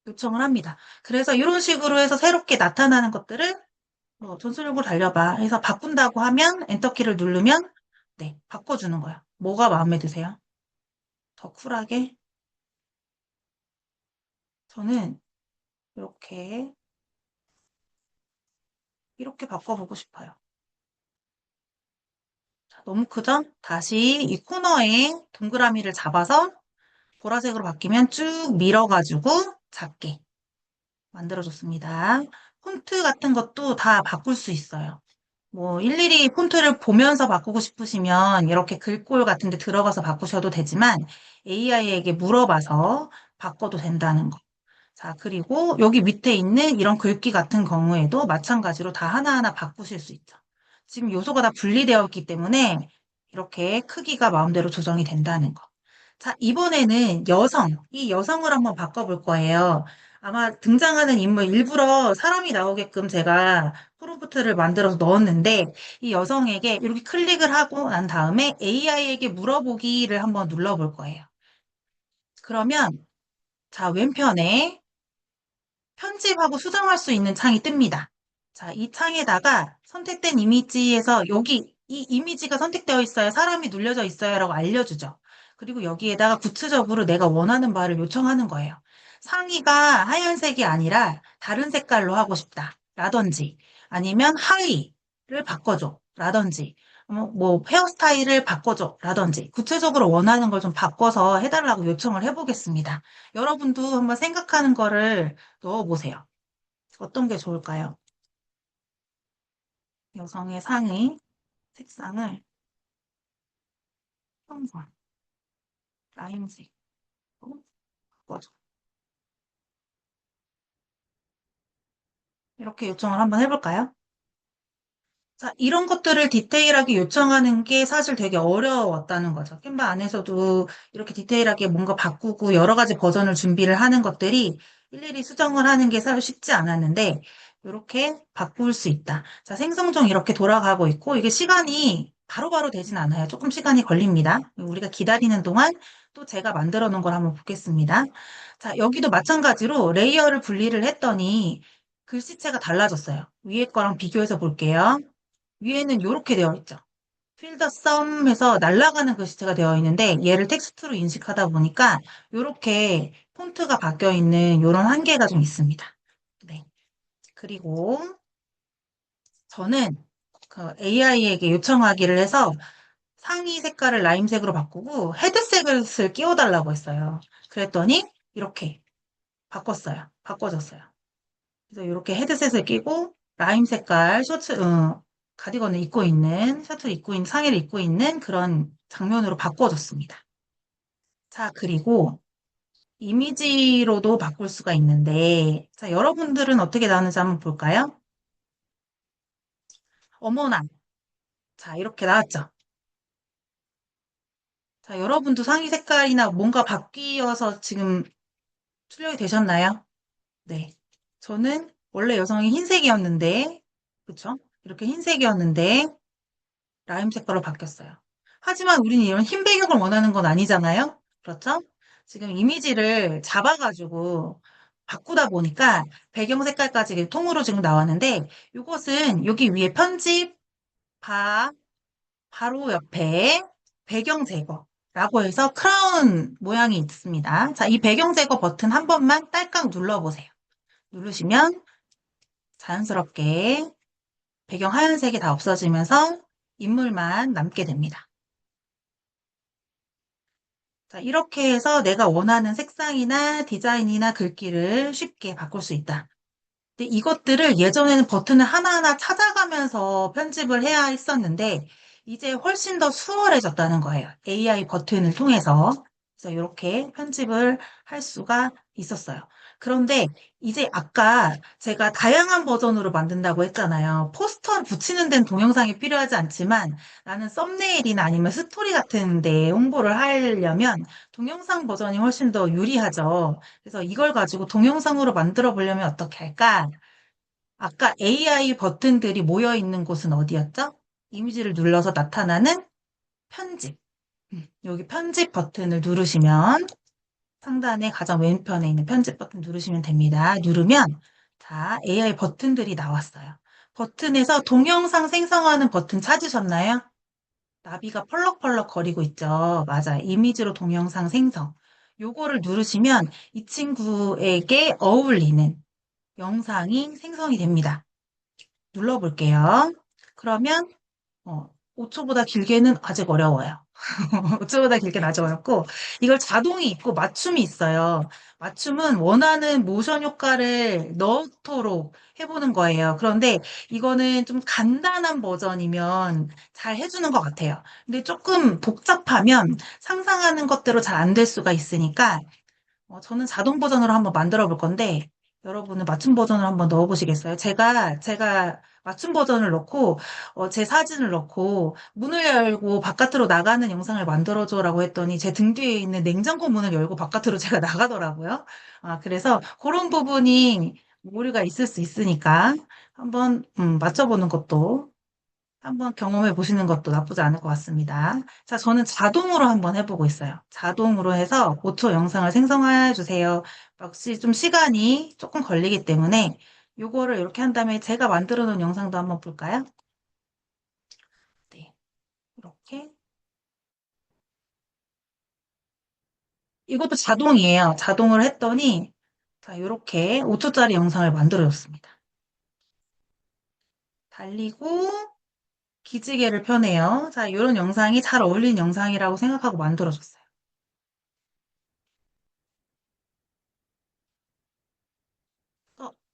요청을 합니다. 그래서 이런 식으로 해서 새롭게 나타나는 것들을 뭐 전술력으로 달려봐 해서 바꾼다고 하면 엔터키를 누르면 네, 바꿔주는 거예요. 뭐가 마음에 드세요? 더 쿨하게? 저는 이렇게 이렇게 바꿔보고 싶어요. 자, 너무 크죠? 다시 이 코너에 동그라미를 잡아서 보라색으로 바뀌면 쭉 밀어가지고 작게 만들어줬습니다. 폰트 같은 것도 다 바꿀 수 있어요. 뭐 일일이 폰트를 보면서 바꾸고 싶으시면 이렇게 글꼴 같은 데 들어가서 바꾸셔도 되지만 AI에게 물어봐서 바꿔도 된다는 거. 자, 그리고 여기 밑에 있는 이런 글귀 같은 경우에도 마찬가지로 다 하나하나 바꾸실 수 있죠. 지금 요소가 다 분리되어 있기 때문에 이렇게 크기가 마음대로 조정이 된다는 거. 자, 이번에는 여성, 이 여성을 한번 바꿔볼 거예요. 아마 등장하는 인물 일부러 사람이 나오게끔 제가 프롬프트를 만들어서 넣었는데 이 여성에게 이렇게 클릭을 하고 난 다음에 AI에게 물어보기를 한번 눌러볼 거예요. 그러면 자, 왼편에 편집하고 수정할 수 있는 창이 뜹니다. 자, 이 창에다가 선택된 이미지에서 여기 이 이미지가 선택되어 있어요. 사람이 눌려져 있어요라고 알려주죠. 그리고 여기에다가 구체적으로 내가 원하는 바를 요청하는 거예요. 상의가 하얀색이 아니라 다른 색깔로 하고 싶다. 라든지 아니면 하의를 바꿔줘. 라든지 뭐 헤어스타일을 바꿔줘. 라든지 구체적으로 원하는 걸 좀 바꿔서 해달라고 요청을 해보겠습니다. 여러분도 한번 생각하는 거를 넣어보세요. 어떤 게 좋을까요? 여성의 상의 색상을 평선, 라임색으로 바꿔줘. 이렇게 요청을 한번 해볼까요? 자, 이런 것들을 디테일하게 요청하는 게 사실 되게 어려웠다는 거죠. 캔바 안에서도 이렇게 디테일하게 뭔가 바꾸고 여러 가지 버전을 준비를 하는 것들이 일일이 수정을 하는 게 사실 쉽지 않았는데, 이렇게 바꿀 수 있다. 자, 생성 중 이렇게 돌아가고 있고, 이게 시간이 바로바로 되진 않아요. 조금 시간이 걸립니다. 우리가 기다리는 동안 또 제가 만들어 놓은 걸 한번 보겠습니다. 자, 여기도 마찬가지로 레이어를 분리를 했더니 글씨체가 달라졌어요. 위에 거랑 비교해서 볼게요. 위에는 이렇게 되어 있죠. 필더 썸 해서 날아가는 글씨체가 되어 있는데 얘를 텍스트로 인식하다 보니까 이렇게 폰트가 바뀌어 있는 이런 한계가 좀 있습니다. 네. 그리고 저는 그 AI에게 요청하기를 해서 상의 색깔을 라임색으로 바꾸고 헤드셋을 끼워달라고 했어요. 그랬더니 이렇게 바꿔졌어요. 그래서 이렇게 헤드셋을 끼고 라임 색깔 가디건을 입고 있는, 셔츠를 입고 있는, 상의를 입고 있는 그런 장면으로 바꿔줬습니다. 자, 그리고 이미지로도 바꿀 수가 있는데, 자, 여러분들은 어떻게 나오는지 한번 볼까요? 어머나. 자, 이렇게 나왔죠? 자, 여러분도 상의 색깔이나 뭔가 바뀌어서 지금 출력이 되셨나요? 네. 저는 원래 여성이 흰색이었는데, 그쵸? 이렇게 흰색이었는데, 라임 색깔로 바뀌었어요. 하지만 우리는 이런 흰 배경을 원하는 건 아니잖아요? 그렇죠? 지금 이미지를 잡아가지고 바꾸다 보니까 배경 색깔까지 통으로 지금 나왔는데 이것은 여기 위에 편집, 바로 옆에 배경 제거라고 해서 크라운 모양이 있습니다. 자, 이 배경 제거 버튼 한 번만 딸깍 눌러보세요. 누르시면 자연스럽게 배경 하얀색이 다 없어지면서 인물만 남게 됩니다. 자, 이렇게 해서 내가 원하는 색상이나 디자인이나 글귀를 쉽게 바꿀 수 있다. 근데 이것들을 예전에는 버튼을 하나하나 찾아가면서 편집을 해야 했었는데, 이제 훨씬 더 수월해졌다는 거예요. AI 버튼을 통해서. 그래서 이렇게 편집을 할 수가 있었어요. 그런데 이제 아까 제가 다양한 버전으로 만든다고 했잖아요. 포스터 붙이는 데는 동영상이 필요하지 않지만 나는 썸네일이나 아니면 스토리 같은 데 홍보를 하려면 동영상 버전이 훨씬 더 유리하죠. 그래서 이걸 가지고 동영상으로 만들어 보려면 어떻게 할까? 아까 AI 버튼들이 모여 있는 곳은 어디였죠? 이미지를 눌러서 나타나는 편집. 여기 편집 버튼을 누르시면 상단에 가장 왼편에 있는 편집 버튼 누르시면 됩니다. 누르면 자, AI 버튼들이 나왔어요. 버튼에서 동영상 생성하는 버튼 찾으셨나요? 나비가 펄럭펄럭 거리고 있죠. 맞아요. 이미지로 동영상 생성. 요거를 누르시면 이 친구에게 어울리는 영상이 생성이 됩니다. 눌러볼게요. 그러면 5초보다 길게는 아직 어려워요. 5초보다 길게는 아직 어렵고 이걸 자동이 있고 맞춤이 있어요. 맞춤은 원하는 모션 효과를 넣도록 해보는 거예요. 그런데 이거는 좀 간단한 버전이면 잘 해주는 것 같아요. 근데 조금 복잡하면 상상하는 것대로 잘 안 될 수가 있으니까 저는 자동 버전으로 한번 만들어 볼 건데 여러분은 맞춤 버전을 한번 넣어보시겠어요? 제가 맞춤 버전을 넣고, 제 사진을 넣고, 문을 열고 바깥으로 나가는 영상을 만들어줘라고 했더니 제 등 뒤에 있는 냉장고 문을 열고 바깥으로 제가 나가더라고요. 그래서 그런 부분이 오류가 있을 수 있으니까 한번, 맞춰보는 것도 한번 경험해 보시는 것도 나쁘지 않을 것 같습니다. 자, 저는 자동으로 한번 해보고 있어요. 자동으로 해서 5초 영상을 생성해 주세요. 역시 좀 시간이 조금 걸리기 때문에 요거를 이렇게 한 다음에 제가 만들어 놓은 영상도 한번 볼까요? 네, 이렇게. 이것도 자동이에요. 자동으로 했더니 자, 이렇게 5초짜리 영상을 만들어 줬습니다. 달리고 기지개를 펴네요. 자, 이런 영상이 잘 어울리는 영상이라고 생각하고 만들어 줬어요.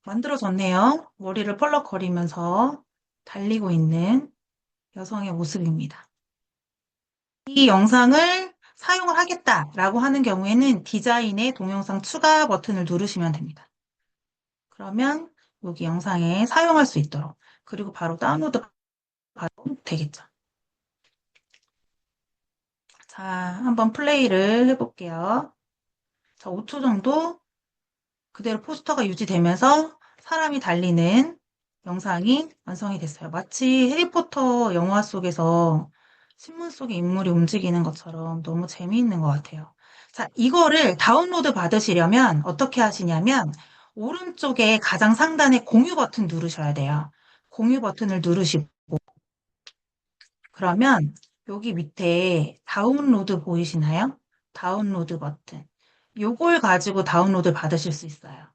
만들어졌네요. 머리를 펄럭거리면서 달리고 있는 여성의 모습입니다. 이 영상을 사용을 하겠다라고 하는 경우에는 디자인의 동영상 추가 버튼을 누르시면 됩니다. 그러면 여기 영상에 사용할 수 있도록 그리고 바로 다운로드 바로 되겠죠. 자, 한번 플레이를 해볼게요. 자, 5초 정도 그대로 포스터가 유지되면서 사람이 달리는 영상이 완성이 됐어요. 마치 해리포터 영화 속에서 신문 속의 인물이 움직이는 것처럼 너무 재미있는 것 같아요. 자, 이거를 다운로드 받으시려면 어떻게 하시냐면 오른쪽에 가장 상단에 공유 버튼 누르셔야 돼요. 공유 버튼을 누르시고 그러면 여기 밑에 다운로드 보이시나요? 다운로드 버튼. 요걸 가지고 다운로드 받으실 수 있어요.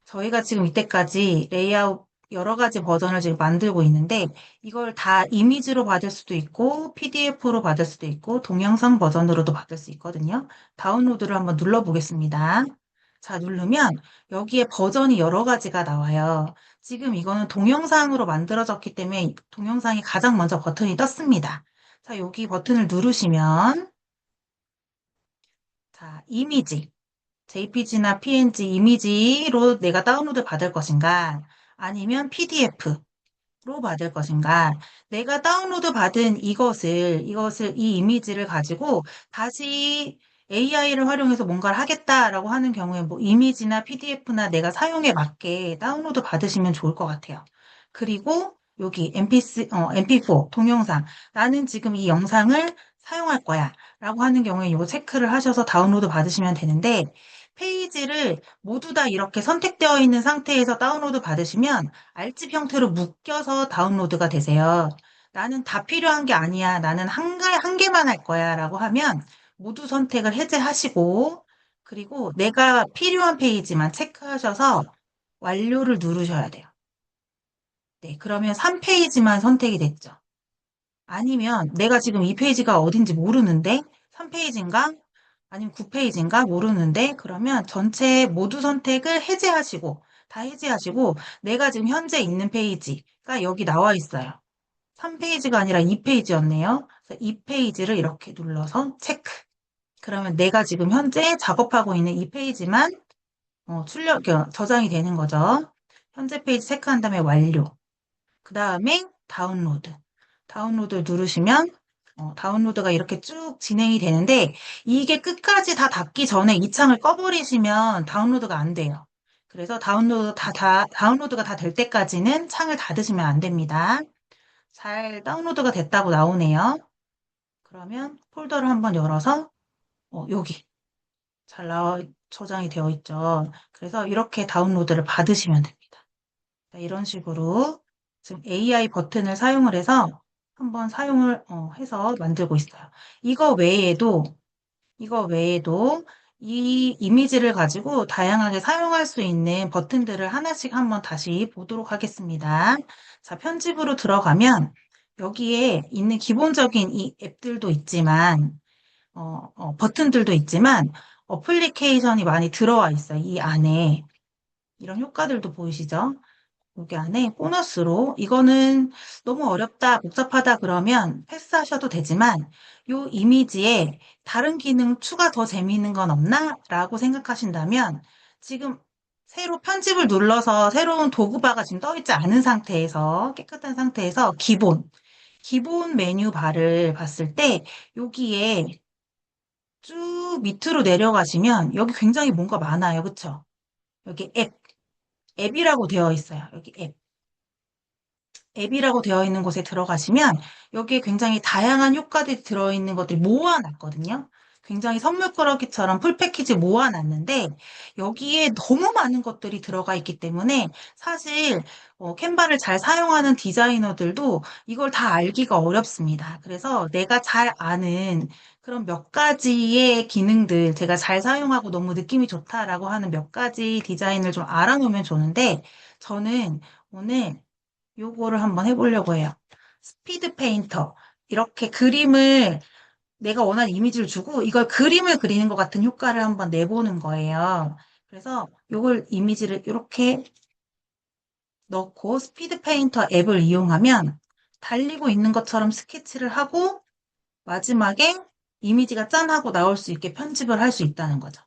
저희가 지금 이때까지 레이아웃 여러 가지 버전을 지금 만들고 있는데 이걸 다 이미지로 받을 수도 있고 PDF로 받을 수도 있고 동영상 버전으로도 받을 수 있거든요. 다운로드를 한번 눌러보겠습니다. 자, 누르면 여기에 버전이 여러 가지가 나와요. 지금 이거는 동영상으로 만들어졌기 때문에 동영상이 가장 먼저 버튼이 떴습니다. 자, 여기 버튼을 누르시면 자, 이미지. JPG나 PNG 이미지로 내가 다운로드 받을 것인가, 아니면 PDF로 받을 것인가, 내가 다운로드 받은 이 이미지를 가지고 다시 AI를 활용해서 뭔가를 하겠다라고 하는 경우에 뭐 이미지나 PDF나 내가 사용에 맞게 다운로드 받으시면 좋을 것 같아요. 그리고 여기 MP4 동영상. 나는 지금 이 영상을 사용할 거야. 라고 하는 경우에 이거 체크를 하셔서 다운로드 받으시면 되는데, 페이지를 모두 다 이렇게 선택되어 있는 상태에서 다운로드 받으시면 알집 형태로 묶여서 다운로드가 되세요. 나는 다 필요한 게 아니야. 나는 한 개만 할 거야. 라고 하면 모두 선택을 해제하시고, 그리고 내가 필요한 페이지만 체크하셔서 완료를 누르셔야 돼요. 네, 그러면 3페이지만 선택이 됐죠. 아니면 내가 지금 이 페이지가 어딘지 모르는데 3페이지인가? 아니면 9페이지인가? 모르는데 그러면 전체 모두 선택을 해제하시고 다 해제하시고 내가 지금 현재 있는 페이지가 여기 나와 있어요. 3페이지가 아니라 2페이지였네요. 그래서 2페이지를 이렇게 눌러서 체크. 그러면 내가 지금 현재 작업하고 있는 이 페이지만 저장이 되는 거죠. 현재 페이지 체크한 다음에 완료. 그 다음에 다운로드. 다운로드 누르시면 다운로드가 이렇게 쭉 진행이 되는데 이게 끝까지 다 닫기 전에 이 창을 꺼버리시면 다운로드가 안 돼요. 그래서 다운로드가 다 될 때까지는 창을 닫으시면 안 됩니다. 잘 다운로드가 됐다고 나오네요. 그러면 폴더를 한번 열어서 여기 잘 저장이 되어 있죠. 그래서 이렇게 다운로드를 받으시면 됩니다. 자, 이런 식으로 지금 AI 버튼을 사용을 해서 한번 사용을 해서 만들고 있어요. 이거 외에도 이거 외에도 이 이미지를 가지고 다양하게 사용할 수 있는 버튼들을 하나씩 한번 다시 보도록 하겠습니다. 자, 편집으로 들어가면 여기에 있는 기본적인 이 앱들도 있지만 버튼들도 있지만 어플리케이션이 많이 들어와 있어요. 이 안에 이런 효과들도 보이시죠? 여기 안에 보너스로 이거는 너무 어렵다, 복잡하다 그러면 패스하셔도 되지만 요 이미지에 다른 기능 추가 더 재미있는 건 없나? 라고 생각하신다면 지금 새로 편집을 눌러서 새로운 도구바가 지금 떠 있지 않은 상태에서, 깨끗한 상태에서 기본 메뉴 바를 봤을 때 여기에 쭉 밑으로 내려가시면 여기 굉장히 뭔가 많아요. 그쵸? 여기 앱이라고 되어 있어요. 여기 앱이라고 되어 있는 곳에 들어가시면 여기에 굉장히 다양한 효과들이 들어있는 것들이 모아놨거든요. 굉장히 선물꾸러기처럼 풀 패키지 모아놨는데 여기에 너무 많은 것들이 들어가 있기 때문에 사실 캔바를 잘 사용하는 디자이너들도 이걸 다 알기가 어렵습니다. 그래서 내가 잘 아는 그런 몇 가지의 기능들, 제가 잘 사용하고 너무 느낌이 좋다라고 하는 몇 가지 디자인을 좀 알아놓으면 좋은데 저는 오늘 요거를 한번 해보려고 해요. 스피드 페인터. 이렇게 그림을 내가 원하는 이미지를 주고 이걸 그림을 그리는 것 같은 효과를 한번 내보는 거예요. 그래서 요걸 이미지를 이렇게 넣고 스피드 페인터 앱을 이용하면 달리고 있는 것처럼 스케치를 하고 마지막에 이미지가 짠 하고 나올 수 있게 편집을 할 수 있다는 거죠.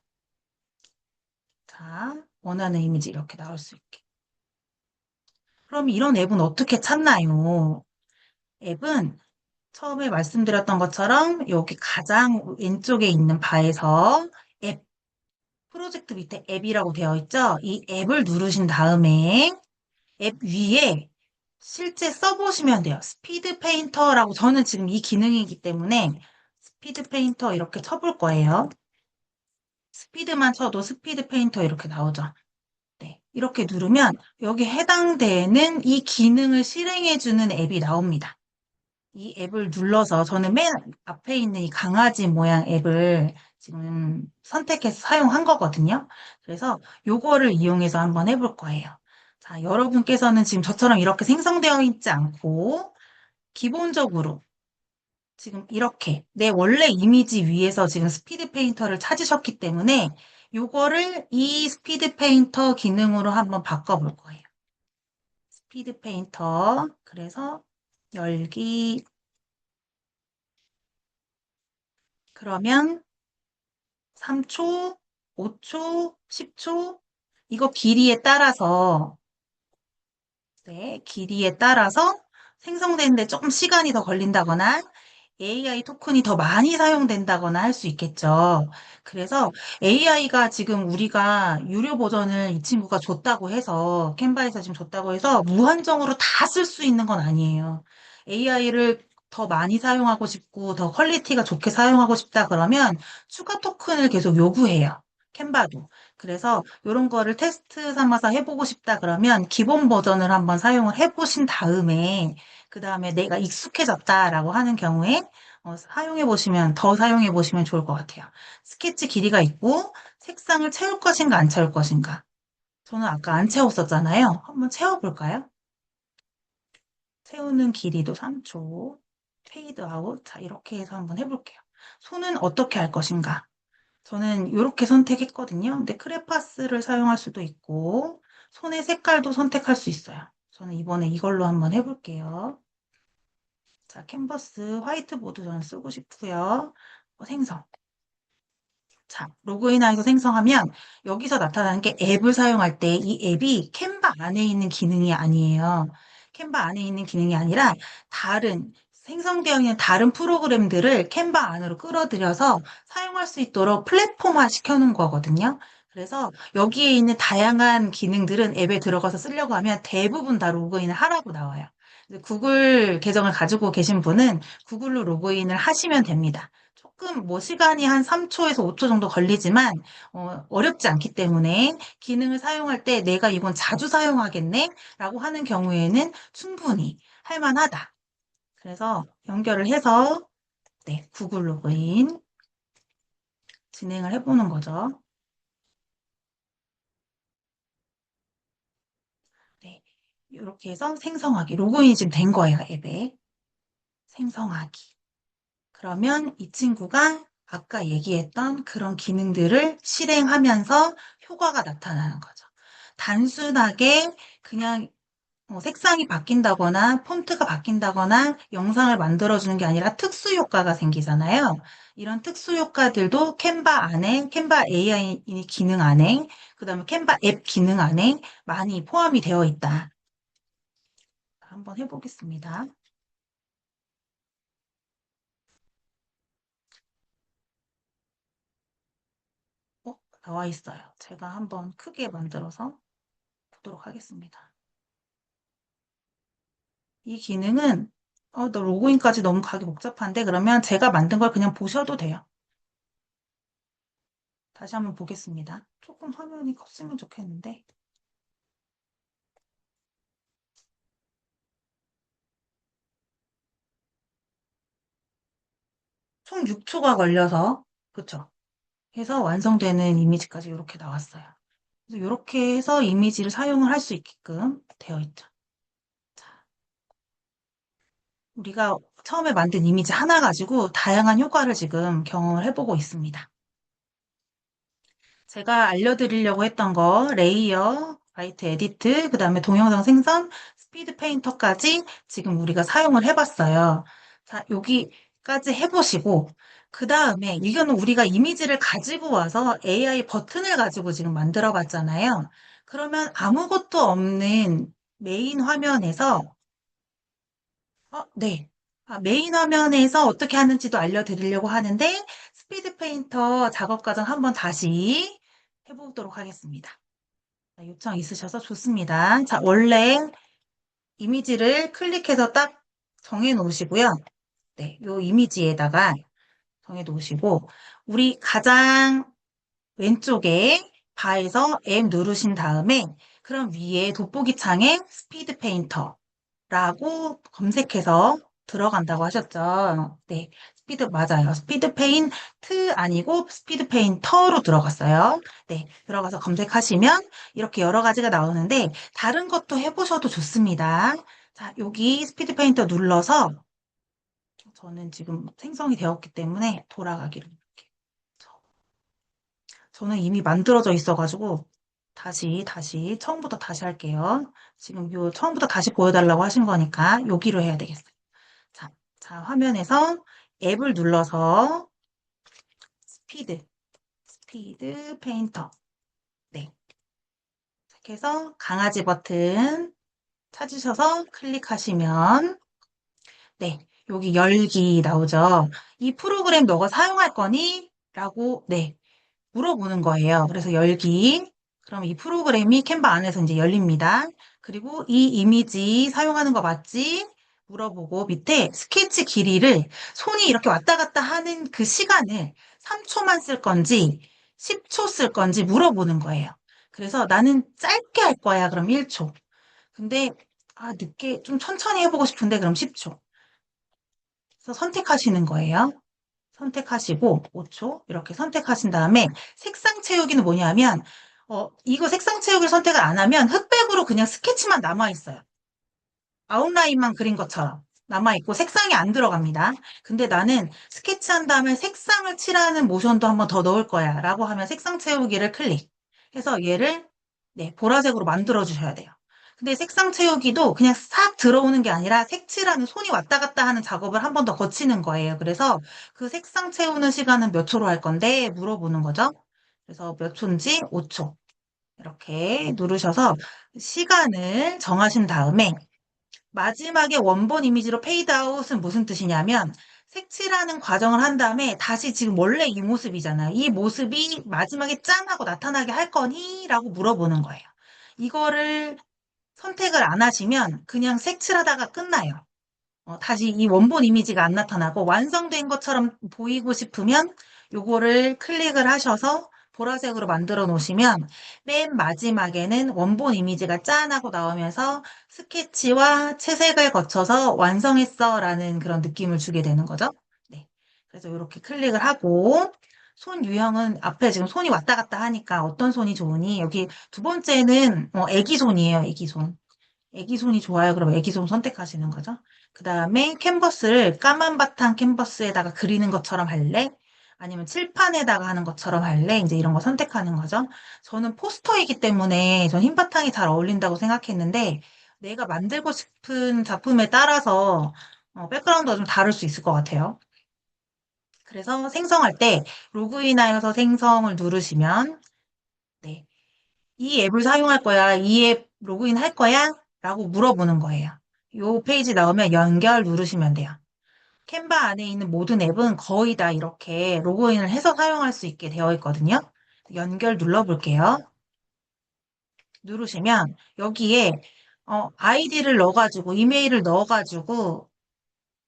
자, 원하는 이미지 이렇게 나올 수 있게. 그럼 이런 앱은 어떻게 찾나요? 앱은 처음에 말씀드렸던 것처럼 여기 가장 왼쪽에 있는 바에서 앱, 프로젝트 밑에 앱이라고 되어 있죠? 이 앱을 누르신 다음에 앱 위에 실제 써보시면 돼요. 스피드 페인터라고 저는 지금 이 기능이기 때문에 스피드 페인터 이렇게 쳐볼 거예요. 스피드만 쳐도 스피드 페인터 이렇게 나오죠. 네. 이렇게 누르면 여기 해당되는 이 기능을 실행해주는 앱이 나옵니다. 이 앱을 눌러서 저는 맨 앞에 있는 이 강아지 모양 앱을 지금 선택해서 사용한 거거든요. 그래서 요거를 이용해서 한번 해볼 거예요. 자, 여러분께서는 지금 저처럼 이렇게 생성되어 있지 않고 기본적으로 지금 이렇게 내 원래 이미지 위에서 지금 스피드 페인터를 찾으셨기 때문에 요거를 이 스피드 페인터 기능으로 한번 바꿔볼 거예요. 스피드 페인터. 그래서 열기. 그러면 3초, 5초, 10초, 이거 길이에 따라서, 네, 길이에 따라서 생성되는데 조금 시간이 더 걸린다거나 AI 토큰이 더 많이 사용된다거나 할 수 있겠죠. 그래서 AI가 지금 우리가 유료 버전을 이 친구가 줬다고 해서, 캔바에서 지금 줬다고 해서 무한정으로 다 쓸 수 있는 건 아니에요. AI를 더 많이 사용하고 싶고, 더 퀄리티가 좋게 사용하고 싶다 그러면 추가 토큰을 계속 요구해요. 캔바도. 그래서 이런 거를 테스트 삼아서 해보고 싶다 그러면 기본 버전을 한번 사용을 해보신 다음에, 그 다음에 내가 익숙해졌다라고 하는 경우에 더 사용해 보시면 좋을 것 같아요. 스케치 길이가 있고 색상을 채울 것인가 안 채울 것인가. 저는 아까 안 채웠었잖아요. 한번 채워볼까요? 채우는 길이도 3초. 페이드 아웃. 자, 이렇게 해서 한번 해볼게요. 손은 어떻게 할 것인가? 저는 이렇게 선택했거든요. 근데 크레파스를 사용할 수도 있고 손의 색깔도 선택할 수 있어요. 저는 이번에 이걸로 한번 해볼게요. 자, 캔버스 화이트보드 저는 쓰고 싶고요. 생성. 자, 로그인해서 생성하면 여기서 나타나는 게 앱을 사용할 때 이 앱이 캔바 안에 있는 기능이 아니에요. 캔바 안에 있는 기능이 아니라 생성되어 있는 다른 프로그램들을 캔바 안으로 끌어들여서 사용할 수 있도록 플랫폼화 시켜놓은 거거든요. 그래서 여기에 있는 다양한 기능들은 앱에 들어가서 쓰려고 하면 대부분 다 로그인을 하라고 나와요. 구글 계정을 가지고 계신 분은 구글로 로그인을 하시면 됩니다. 조금 뭐 시간이 한 3초에서 5초 정도 걸리지만 어렵지 않기 때문에 기능을 사용할 때 내가 이건 자주 사용하겠네 라고 하는 경우에는 충분히 할 만하다. 그래서 연결을 해서 네, 구글 로그인 진행을 해보는 거죠. 네, 이렇게 해서 생성하기. 로그인이 지금 된 거예요, 앱에. 생성하기. 그러면 이 친구가 아까 얘기했던 그런 기능들을 실행하면서 효과가 나타나는 거죠. 단순하게 그냥 색상이 바뀐다거나 폰트가 바뀐다거나 영상을 만들어주는 게 아니라 특수 효과가 생기잖아요. 이런 특수 효과들도 캔바 안에, 캔바 AI 기능 안에, 그다음에 캔바 앱 기능 안에 많이 포함이 되어 있다. 한번 해보겠습니다. 어, 나와 있어요. 제가 한번 크게 만들어서 보도록 하겠습니다. 이 기능은 너 로그인까지 너무 가기 복잡한데 그러면 제가 만든 걸 그냥 보셔도 돼요. 다시 한번 보겠습니다. 조금 화면이 컸으면 좋겠는데. 총 6초가 걸려서, 그쵸? 해서 완성되는 이미지까지 이렇게 나왔어요. 그래서 이렇게 해서 이미지를 사용을 할 수 있게끔 되어 있죠. 자, 우리가 처음에 만든 이미지 하나 가지고 다양한 효과를 지금 경험을 해보고 있습니다. 제가 알려드리려고 했던 거, 레이어, 라이트 에디트, 그 다음에 동영상 생성, 스피드 페인터까지 지금 우리가 사용을 해봤어요. 자, 여기까지 해보시고, 그 다음에 이거는 우리가 이미지를 가지고 와서 AI 버튼을 가지고 지금 만들어 봤잖아요. 그러면 아무것도 없는 메인 화면에서, 네. 메인 화면에서 어떻게 하는지도 알려드리려고 하는데, 스피드 페인터 작업 과정 한번 다시 해보도록 하겠습니다. 요청 있으셔서 좋습니다. 자, 원래 이미지를 클릭해서 딱 정해 놓으시고요. 네, 요 이미지에다가 정해 놓으시고, 우리 가장 왼쪽에 바에서 M 누르신 다음에, 그럼 위에 돋보기 창에 스피드 페인터, 라고 검색해서 들어간다고 하셨죠. 네, 스피드 맞아요. 스피드 페인트 아니고 스피드 페인터로 들어갔어요. 네, 들어가서 검색하시면 이렇게 여러 가지가 나오는데 다른 것도 해보셔도 좋습니다. 자, 여기 스피드 페인터 눌러서 저는 지금 생성이 되었기 때문에 돌아가기로 할게요. 저는 이미 만들어져 있어가지고 다시 처음부터 다시 할게요. 지금 요 처음부터 다시 보여달라고 하신 거니까 여기로 해야 되겠어요. 자, 자, 화면에서 앱을 눌러서 스피드, 스피드 페인터. 네. 이렇게 해서 강아지 버튼 찾으셔서 클릭하시면, 네. 여기 열기 나오죠. 이 프로그램 너가 사용할 거니? 라고, 네. 물어보는 거예요. 그래서 열기. 그럼 이 프로그램이 캔바 안에서 이제 열립니다. 그리고 이 이미지 사용하는 거 맞지? 물어보고 밑에 스케치 길이를 손이 이렇게 왔다 갔다 하는 그 시간을 3초만 쓸 건지 10초 쓸 건지 물어보는 거예요. 그래서 나는 짧게 할 거야. 그럼 1초. 근데 늦게 좀 천천히 해보고 싶은데 그럼 10초. 그래서 선택하시는 거예요. 선택하시고 5초 이렇게 선택하신 다음에 색상 채우기는 뭐냐면 이거 색상 채우기를 선택을 안 하면 흑백으로 그냥 스케치만 남아 있어요. 아웃라인만 그린 것처럼 남아있고 색상이 안 들어갑니다. 근데 나는 스케치한 다음에 색상을 칠하는 모션도 한번 더 넣을 거야 라고 하면 색상 채우기를 클릭해서 얘를 네, 보라색으로 만들어 주셔야 돼요. 근데 색상 채우기도 그냥 싹 들어오는 게 아니라 색칠하는 손이 왔다 갔다 하는 작업을 한 번 더 거치는 거예요. 그래서 그 색상 채우는 시간은 몇 초로 할 건데 물어보는 거죠. 그래서 몇 초인지 5초 이렇게 누르셔서 시간을 정하신 다음에 마지막에 원본 이미지로 페이드 아웃은 무슨 뜻이냐면 색칠하는 과정을 한 다음에 다시 지금 원래 이 모습이잖아요. 이 모습이 마지막에 짠 하고 나타나게 할 거니? 라고 물어보는 거예요. 이거를 선택을 안 하시면 그냥 색칠하다가 끝나요. 다시 이 원본 이미지가 안 나타나고 완성된 것처럼 보이고 싶으면 요거를 클릭을 하셔서 보라색으로 만들어 놓으시면 맨 마지막에는 원본 이미지가 짠 하고 나오면서 스케치와 채색을 거쳐서 완성했어 라는 그런 느낌을 주게 되는 거죠. 네. 그래서 이렇게 클릭을 하고 손 유형은 앞에 지금 손이 왔다 갔다 하니까 어떤 손이 좋으니 여기 두 번째는 애기 손이에요. 애기 손. 애기 손이 좋아요. 그럼 애기 손 선택하시는 거죠. 그 다음에 캔버스를 까만 바탕 캔버스에다가 그리는 것처럼 할래? 아니면 칠판에다가 하는 것처럼 할래? 이제 이런 거 선택하는 거죠. 저는 포스터이기 때문에 전 흰 바탕이 잘 어울린다고 생각했는데, 내가 만들고 싶은 작품에 따라서 백그라운드가 좀 다를 수 있을 것 같아요. 그래서 생성할 때 로그인하여서 생성을 누르시면 네, 이 앱을 사용할 거야, 이 앱 로그인 할 거야? 라고 물어보는 거예요. 요 페이지 나오면 연결 누르시면 돼요. 캔바 안에 있는 모든 앱은 거의 다 이렇게 로그인을 해서 사용할 수 있게 되어 있거든요. 연결 눌러볼게요. 누르시면 여기에 아이디를 넣어가지고 이메일을 넣어가지고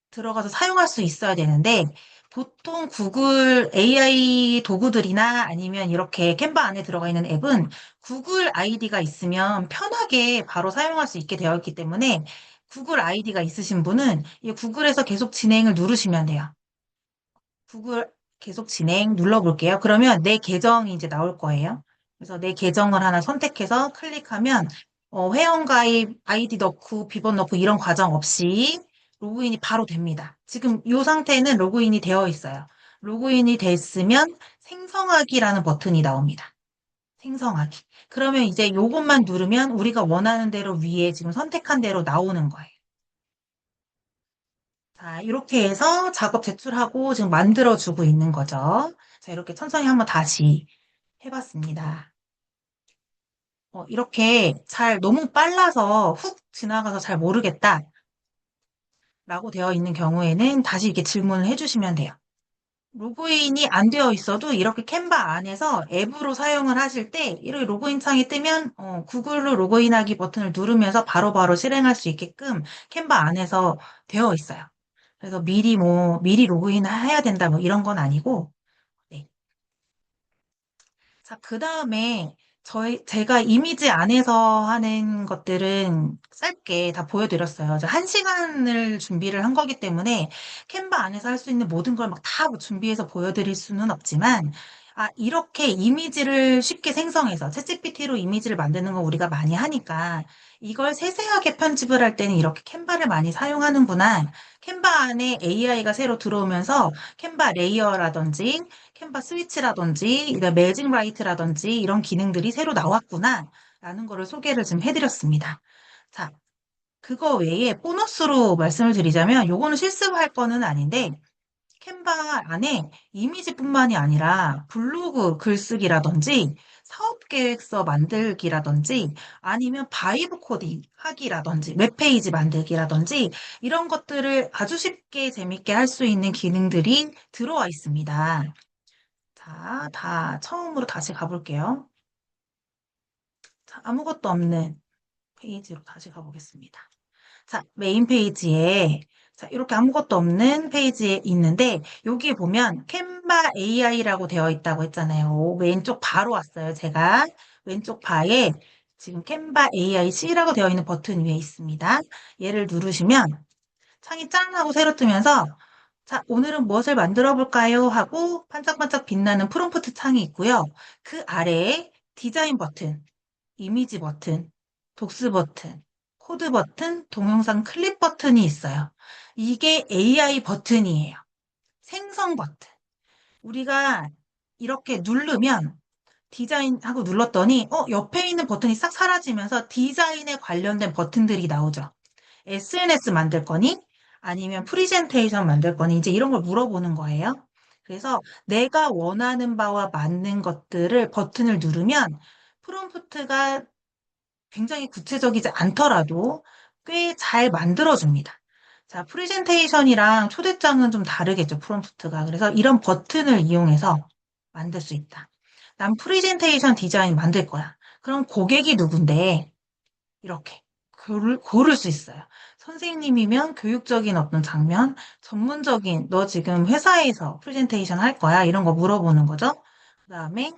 들어가서 사용할 수 있어야 되는데 보통 구글 AI 도구들이나 아니면 이렇게 캔바 안에 들어가 있는 앱은 구글 아이디가 있으면 편하게 바로 사용할 수 있게 되어 있기 때문에 구글 아이디가 있으신 분은 이 구글에서 계속 진행을 누르시면 돼요. 구글 계속 진행 눌러볼게요. 그러면 내 계정이 이제 나올 거예요. 그래서 내 계정을 하나 선택해서 클릭하면 회원가입 아이디 넣고 비번 넣고 이런 과정 없이 로그인이 바로 됩니다. 지금 이 상태는 로그인이 되어 있어요. 로그인이 됐으면 생성하기라는 버튼이 나옵니다. 생성하기. 그러면 이제 요것만 누르면 우리가 원하는 대로 위에 지금 선택한 대로 나오는 거예요. 자, 이렇게 해서 작업 제출하고 지금 만들어주고 있는 거죠. 자, 이렇게 천천히 한번 다시 해봤습니다. 이렇게 잘 너무 빨라서 훅 지나가서 잘 모르겠다라고 되어 있는 경우에는 다시 이렇게 질문을 해주시면 돼요. 로그인이 안 되어 있어도 이렇게 캔바 안에서 앱으로 사용을 하실 때 이렇게 로그인 창이 뜨면 구글로 로그인하기 버튼을 누르면서 바로바로 실행할 수 있게끔 캔바 안에서 되어 있어요. 그래서 미리 로그인 해야 된다 뭐 이런 건 아니고 네. 자, 그 다음에 제가 이미지 안에서 하는 것들은 짧게 다 보여드렸어요. 1시간을 준비를 한 거기 때문에 캔바 안에서 할 수 있는 모든 걸 막 다 준비해서 보여드릴 수는 없지만, 이렇게 이미지를 쉽게 생성해서 챗GPT로 이미지를 만드는 거 우리가 많이 하니까 이걸 세세하게 편집을 할 때는 이렇게 캔바를 많이 사용하는구나. 캔바 안에 AI가 새로 들어오면서 캔바 레이어라든지 캔바 스위치라든지, 매직 라이트라든지 이런 기능들이 새로 나왔구나, 라는 거를 소개를 좀 해드렸습니다. 자, 그거 외에 보너스로 말씀을 드리자면, 요거는 실습할 거는 아닌데, 캔바 안에 이미지뿐만이 아니라 블로그 글쓰기라든지, 사업계획서 만들기라든지, 아니면 바이브 코딩 하기라든지, 웹페이지 만들기라든지, 이런 것들을 아주 쉽게 재밌게 할 수 있는 기능들이 들어와 있습니다. 자, 다 처음으로 다시 가볼게요. 자, 아무것도 없는 페이지로 다시 가보겠습니다. 자, 메인 페이지에 자, 이렇게 아무것도 없는 페이지에 있는데 여기에 보면 캔바 AI라고 되어 있다고 했잖아요. 왼쪽 바로 왔어요. 제가 왼쪽 바에 지금 캔바 AI C라고 되어 있는 버튼 위에 있습니다. 얘를 누르시면 창이 짠 하고 새로 뜨면서 자, 오늘은 무엇을 만들어 볼까요? 하고 반짝반짝 빛나는 프롬프트 창이 있고요. 그 아래에 디자인 버튼, 이미지 버튼, 독스 버튼, 코드 버튼, 동영상 클립 버튼이 있어요. 이게 AI 버튼이에요. 생성 버튼. 우리가 이렇게 누르면 디자인하고 눌렀더니 옆에 있는 버튼이 싹 사라지면서 디자인에 관련된 버튼들이 나오죠. SNS 만들 거니? 아니면 프리젠테이션 만들 거니? 이제 이런 걸 물어보는 거예요. 그래서 내가 원하는 바와 맞는 것들을 버튼을 누르면 프롬프트가 굉장히 구체적이지 않더라도 꽤 잘 만들어줍니다. 자, 프리젠테이션이랑 초대장은 좀 다르겠죠, 프롬프트가. 그래서 이런 버튼을 이용해서 만들 수 있다. 난 프리젠테이션 디자인 만들 거야. 그럼 고객이 누군데? 이렇게 고를 수 있어요. 선생님이면 교육적인 어떤 장면, 전문적인 너 지금 회사에서 프레젠테이션 할 거야? 이런 거 물어보는 거죠. 그다음에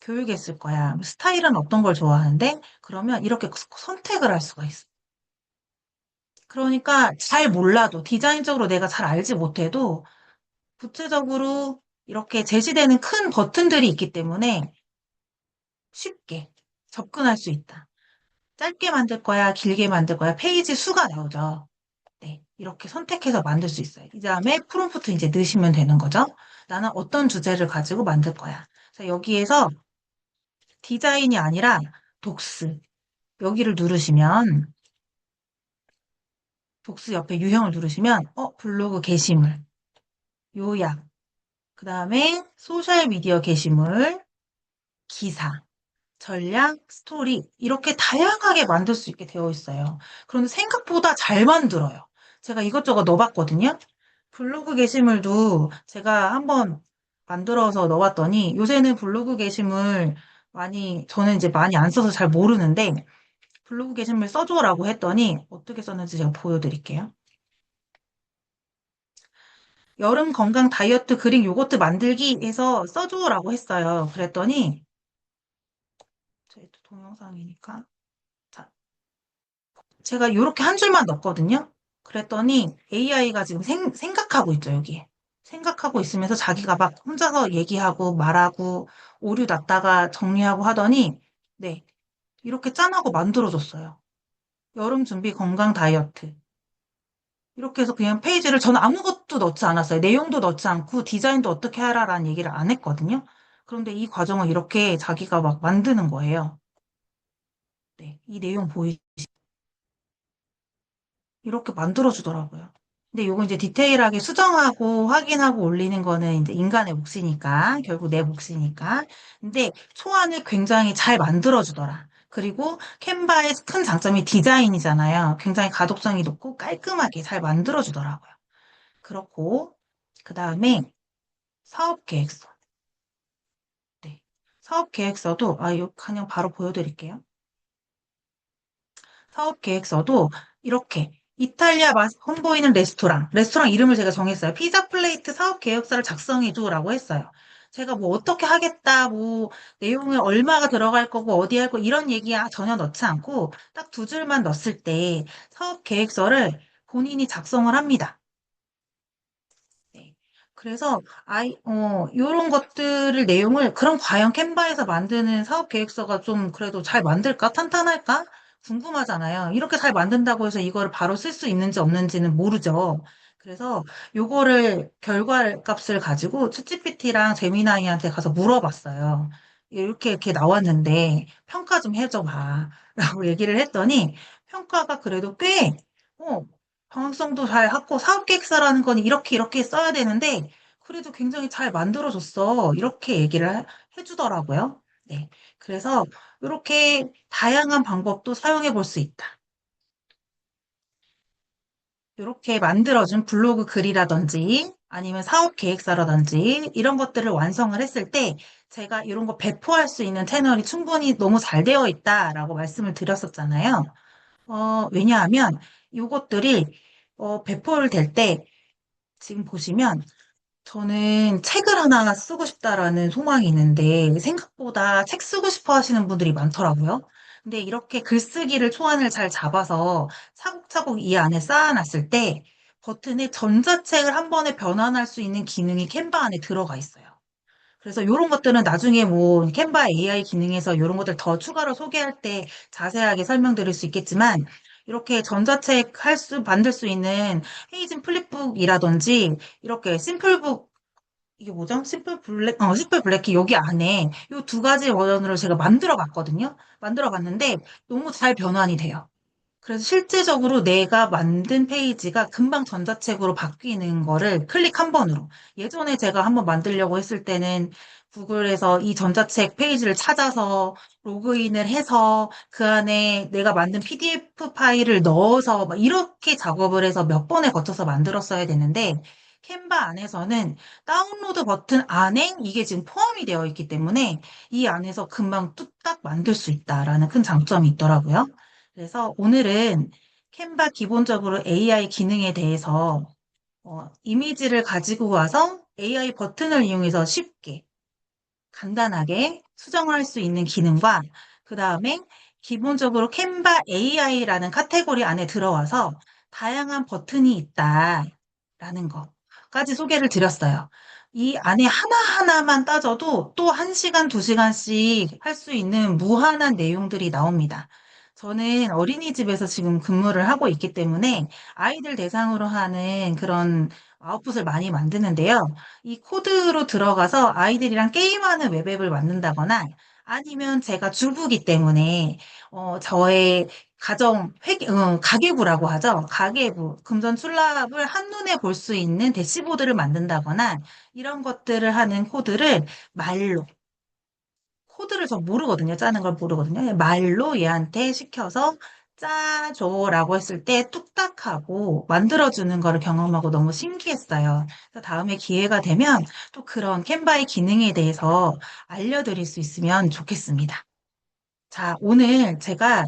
교육했을 거야. 스타일은 어떤 걸 좋아하는데? 그러면 이렇게 선택을 할 수가 있어. 그러니까 잘 몰라도 디자인적으로 내가 잘 알지 못해도 구체적으로 이렇게 제시되는 큰 버튼들이 있기 때문에 쉽게 접근할 수 있다. 짧게 만들 거야, 길게 만들 거야, 페이지 수가 나오죠. 네, 이렇게 선택해서 만들 수 있어요. 이 다음에 프롬프트 이제 넣으시면 되는 거죠. 나는 어떤 주제를 가지고 만들 거야. 자, 여기에서 디자인이 아니라 독스. 여기를 누르시면 복수 옆에 유형을 누르시면, 블로그 게시물, 요약, 그 다음에 소셜미디어 게시물, 기사, 전략, 스토리, 이렇게 다양하게 만들 수 있게 되어 있어요. 그런데 생각보다 잘 만들어요. 제가 이것저것 넣어봤거든요. 블로그 게시물도 제가 한번 만들어서 넣어봤더니 요새는 블로그 게시물 저는 이제 많이 안 써서 잘 모르는데 블로그 게시물 써줘라고 했더니 어떻게 썼는지 제가 보여드릴게요. 여름 건강 다이어트 그릭 요거트 만들기 해서 써줘라고 했어요. 그랬더니 제 동영상이니까 자, 제가 이렇게 한 줄만 넣었거든요. 그랬더니 AI가 지금 생각하고 있죠, 여기에. 생각하고 있으면서 자기가 막 혼자서 얘기하고 말하고 오류 났다가 정리하고 하더니 네, 이렇게 짠하고 만들어줬어요. 여름 준비 건강 다이어트. 이렇게 해서 그냥 페이지를 저는 아무것도 넣지 않았어요. 내용도 넣지 않고 디자인도 어떻게 하라라는 얘기를 안 했거든요. 그런데 이 과정을 이렇게 자기가 막 만드는 거예요. 네, 이 내용 이렇게 만들어주더라고요. 근데 요거 이제 디테일하게 수정하고 확인하고 올리는 거는 이제 인간의 몫이니까, 결국 내 몫이니까. 근데 초안을 굉장히 잘 만들어주더라. 그리고 캔바의 큰 장점이 디자인이잖아요. 굉장히 가독성이 높고 깔끔하게 잘 만들어주더라고요. 그렇고, 그 다음에 사업계획서. 네. 사업계획서도, 이거 그냥 바로 보여드릴게요. 사업 계획서도 이렇게 이탈리아 선보이는 레스토랑 이름을 제가 정했어요. 피자 플레이트 사업 계획서를 작성해줘라고 했어요. 제가 뭐 어떻게 하겠다, 뭐 내용을 얼마가 들어갈 거고 어디 할 거 이런 얘기 전혀 넣지 않고 딱 두 줄만 넣었을 때 사업 계획서를 본인이 작성을 합니다. 네. 그래서 요런 것들을 내용을 그럼 과연 캔바에서 만드는 사업 계획서가 좀 그래도 잘 만들까? 탄탄할까? 궁금하잖아요. 이렇게 잘 만든다고 해서 이거를 바로 쓸 수 있는지 없는지는 모르죠. 그래서 요거를 결과값을 가지고 챗GPT랑 제미나이한테 가서 물어봤어요. 이렇게 나왔는데 평가 좀 해줘 봐. 라고 얘기를 했더니 평가가 그래도 어, 방향성도 잘 하고 사업계획서라는 건 이렇게 써야 되는데 그래도 굉장히 잘 만들어줬어. 이렇게 해주더라고요. 네. 그래서 이렇게 다양한 방법도 사용해 볼 수 있다. 이렇게 만들어준 블로그 글이라든지 아니면 사업 계획서라든지 이런 것들을 완성을 했을 때 제가 이런 거 배포할 수 있는 채널이 충분히 너무 잘 되어 있다라고 말씀을 드렸었잖아요. 왜냐하면 이것들이 배포를 될 때 지금 보시면 저는 책을 하나 쓰고 싶다라는 소망이 있는데 생각보다 책 쓰고 싶어 하시는 분들이 많더라고요. 근데 이렇게 글쓰기를 초안을 잘 잡아서 차곡차곡 이 안에 쌓아놨을 때 버튼에 전자책을 한 번에 변환할 수 있는 기능이 캔바 안에 들어가 있어요. 그래서 이런 것들은 나중에 뭐 캔바 AI 기능에서 이런 것들 더 추가로 소개할 때 자세하게 설명드릴 수 있겠지만 이렇게 전자책 만들 수 있는 페이진 플립북이라든지 이렇게 심플북 이게 뭐죠? 심플 블랙이 여기 안에 이 두 가지 버전으로 제가 만들어 봤거든요. 만들어 봤는데 너무 잘 변환이 돼요. 그래서 실제적으로 내가 만든 페이지가 금방 전자책으로 바뀌는 거를 클릭 한 번으로. 예전에 제가 한번 만들려고 했을 때는 구글에서 이 전자책 페이지를 찾아서 로그인을 해서 그 안에 내가 만든 PDF 파일을 넣어서 막 이렇게 작업을 해서 몇 번에 거쳐서 만들었어야 되는데 캔바 안에서는 다운로드 버튼 안에 이게 지금 포함이 되어 있기 때문에 이 안에서 금방 뚝딱 만들 수 있다라는 큰 장점이 있더라고요. 그래서 오늘은 캔바 기본적으로 AI 기능에 대해서 이미지를 가지고 와서 AI 버튼을 이용해서 쉽게 간단하게 수정할 수 있는 기능과 그 다음에 기본적으로 캔바 AI라는 카테고리 안에 들어와서 다양한 버튼이 있다라는 것까지 소개를 드렸어요. 이 안에 하나하나만 따져도 또 1시간, 2시간씩 할 수 있는 무한한 내용들이 나옵니다. 저는 어린이집에서 지금 근무를 하고 있기 때문에 아이들 대상으로 하는 그런 아웃풋을 많이 만드는데요. 이 코드로 들어가서 아이들이랑 게임하는 웹앱을 만든다거나 아니면 제가 주부기 때문에 저의 가계부라고 하죠. 가계부, 금전출납을 한눈에 볼 수 있는 대시보드를 만든다거나 이런 것들을 하는 코드를 말로, 코드를 저 모르거든요. 짜는 걸 모르거든요. 말로 얘한테 시켜서 짜줘라고 했을 때 뚝딱하고 만들어주는 거를 경험하고 너무 신기했어요. 그래서 다음에 기회가 되면 또 그런 캔바의 기능에 대해서 알려드릴 수 있으면 좋겠습니다. 자, 오늘 제가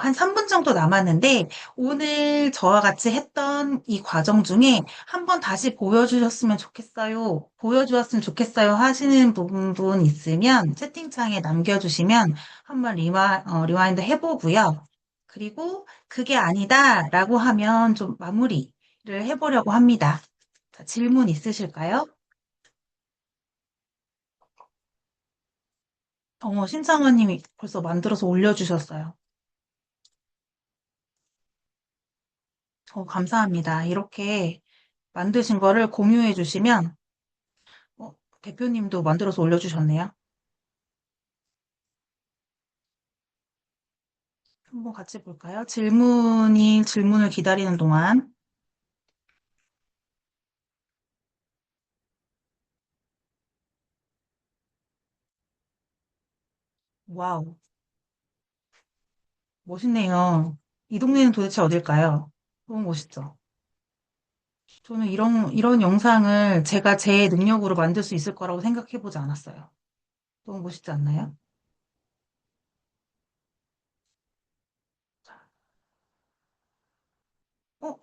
한 3분 정도 남았는데 오늘 저와 같이 했던 이 과정 중에 한번 다시 보여주셨으면 좋겠어요. 보여주었으면 좋겠어요 하시는 부분 있으면 채팅창에 남겨주시면 한번 리와인드 해보고요. 그리고 그게 아니다라고 하면 좀 마무리를 해보려고 합니다. 자, 질문 있으실까요? 신창원님이 벌써 만들어서 올려주셨어요. 감사합니다. 이렇게 만드신 거를 공유해 주시면, 어, 대표님도 만들어서 올려주셨네요. 한번 같이 볼까요? 질문을 기다리는 동안. 와우, 멋있네요. 이 동네는 도대체 어딜까요? 너무 멋있죠? 저는 이런 영상을 제가 제 능력으로 만들 수 있을 거라고 생각해 보지 않았어요. 너무 멋있지 않나요? 어,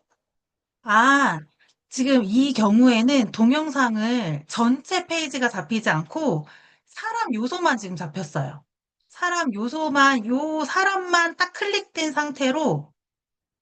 아, 지금 이 경우에는 동영상을 전체 페이지가 잡히지 않고 사람 요소만 지금 잡혔어요. 요 사람만 딱 클릭된 상태로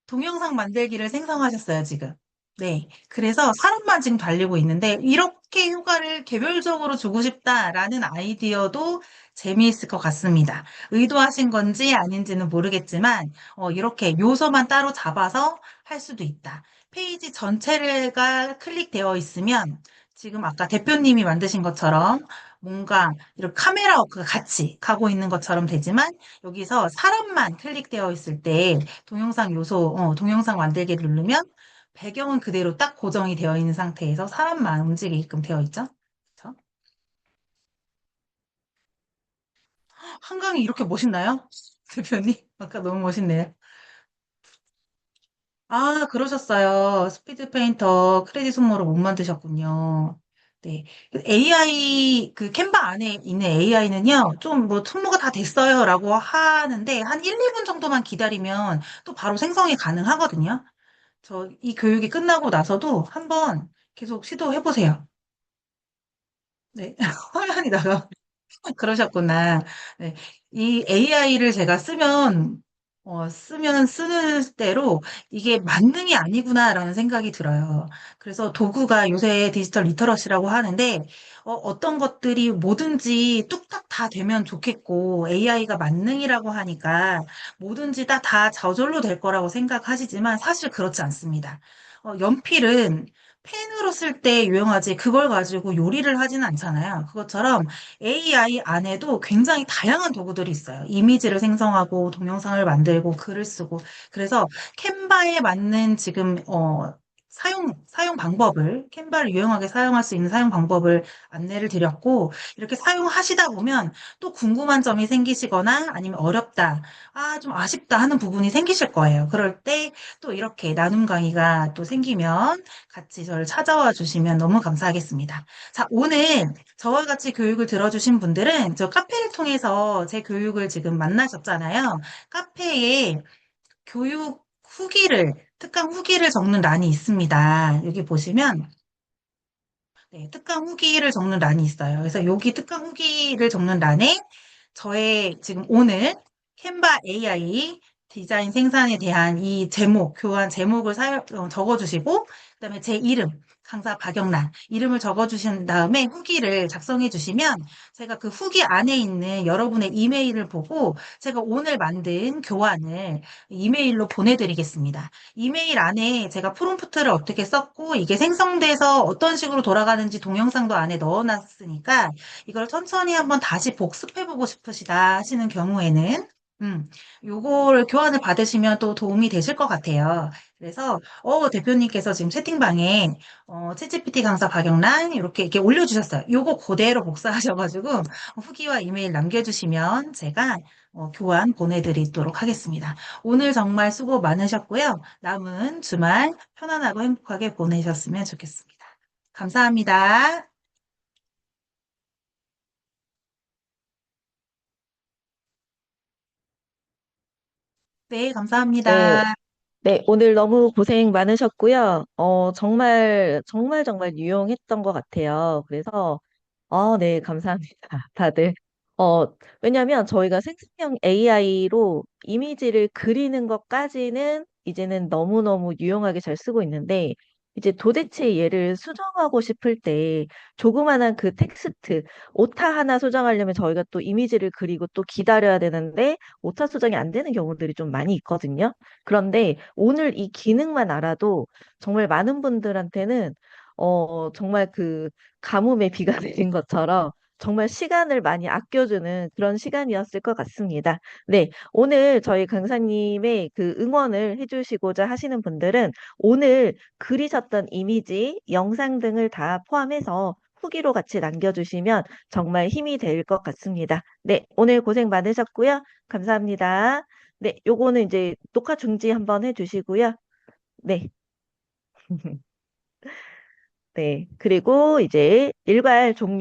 동영상 만들기를 생성하셨어요, 지금. 네. 그래서 사람만 지금 달리고 있는데, 이렇게 휴가를 개별적으로 주고 싶다라는 아이디어도 재미있을 것 같습니다. 의도하신 건지 아닌지는 모르겠지만, 이렇게 요소만 따로 잡아서 할 수도 있다. 페이지 전체가 클릭되어 있으면, 지금 아까 대표님이 만드신 것처럼 뭔가 이렇게 카메라 워크가 같이 가고 있는 것처럼 되지만, 여기서 사람만 클릭되어 있을 때 동영상 만들기를 누르면 배경은 그대로 딱 고정이 되어 있는 상태에서 사람만 움직이게끔 되어 있죠. 그쵸? 한강이 이렇게 멋있나요? 대표님? 아까 너무 멋있네요. 아, 그러셨어요. 스피드 페인터 크레딧 손모를 못 만드셨군요. 네. 그 캔바 안에 있는 AI는요, 좀 뭐 손모가 다 됐어요라고 하는데, 한 1, 2분 정도만 기다리면 또 바로 생성이 가능하거든요. 이 교육이 끝나고 나서도 한번 계속 시도해 보세요. 네. 화면이 나가. 그러셨구나. 네. 이 AI를 제가 쓰면 쓰는 대로 이게 만능이 아니구나라는 생각이 들어요. 그래서 도구가 요새 디지털 리터러시라고 하는데, 어떤 것들이 뭐든지 뚝딱 다 되면 좋겠고, AI가 만능이라고 하니까 뭐든지 다 저절로 될 거라고 생각하시지만 사실 그렇지 않습니다. 연필은 펜으로 쓸 때 유용하지, 그걸 가지고 요리를 하지는 않잖아요. 그것처럼 AI 안에도 굉장히 다양한 도구들이 있어요. 이미지를 생성하고 동영상을 만들고 글을 쓰고. 그래서 캔바에 맞는 지금 사용 방법을 캔바를 유용하게 사용할 수 있는 사용 방법을 안내를 드렸고 이렇게 사용하시다 보면 또 궁금한 점이 생기시거나 아니면 어렵다, 좀 아쉽다 하는 부분이 생기실 거예요. 그럴 때 또 이렇게 나눔 강의가 또 생기면 같이 저를 찾아와 주시면 너무 감사하겠습니다. 자, 오늘 저와 같이 교육을 들어주신 분들은 저 카페를 통해서 제 교육을 지금 만나셨잖아요. 카페에 교육 특강 후기를 적는 란이 있습니다. 여기 보시면, 네, 특강 후기를 적는 란이 있어요. 그래서 여기 특강 후기를 적는 란에 저의 지금 오늘 캔바 AI 디자인 생산에 대한 이 교환 제목을 적어주시고, 그다음에 제 이름, 강사 박영란, 이름을 적어주신 다음에 후기를 작성해 주시면 제가 그 후기 안에 있는 여러분의 이메일을 보고 제가 오늘 만든 교환을 이메일로 보내드리겠습니다. 이메일 안에 제가 프롬프트를 어떻게 썼고, 이게 생성돼서 어떤 식으로 돌아가는지 동영상도 안에 넣어놨으니까, 이걸 천천히 한번 다시 복습해보고 싶으시다 하시는 경우에는 음, 요거를 교환을 받으시면 또 도움이 되실 것 같아요. 그래서, 대표님께서 지금 채팅방에, 챗GPT 강사 박영란 이렇게 올려주셨어요. 요거 그대로 복사하셔가지고, 후기와 이메일 남겨주시면 제가, 교환 보내드리도록 하겠습니다. 오늘 정말 수고 많으셨고요. 남은 주말 편안하고 행복하게 보내셨으면 좋겠습니다. 감사합니다. 네, 네, 감사합니다. 네, 오늘 너무 고생 많으셨고요. 정말, 정말, 정말 유용했던 것 같아요. 그래서, 네, 감사합니다. 다들. 어, 왜냐면 저희가 생성형 AI로 이미지를 그리는 것까지는 이제는 너무너무 유용하게 잘 쓰고 있는데, 이제 도대체 얘를 수정하고 싶을 때, 조그만한 그 텍스트, 오타 하나 수정하려면 저희가 또 이미지를 그리고 또 기다려야 되는데, 오타 수정이 안 되는 경우들이 좀 많이 있거든요. 그런데 오늘 이 기능만 알아도 정말 많은 분들한테는 정말 그 가뭄에 비가 내린 것처럼 정말 시간을 많이 아껴주는 그런 시간이었을 것 같습니다. 네, 오늘 저희 강사님의 그 응원을 해주시고자 하시는 분들은 오늘 그리셨던 이미지, 영상 등을 다 포함해서 후기로 같이 남겨주시면 정말 힘이 될 것 같습니다. 네, 오늘 고생 많으셨고요. 감사합니다. 네, 요거는 이제 녹화 중지 한번 해주시고요. 네, 네. 그리고 이제 일괄 종료.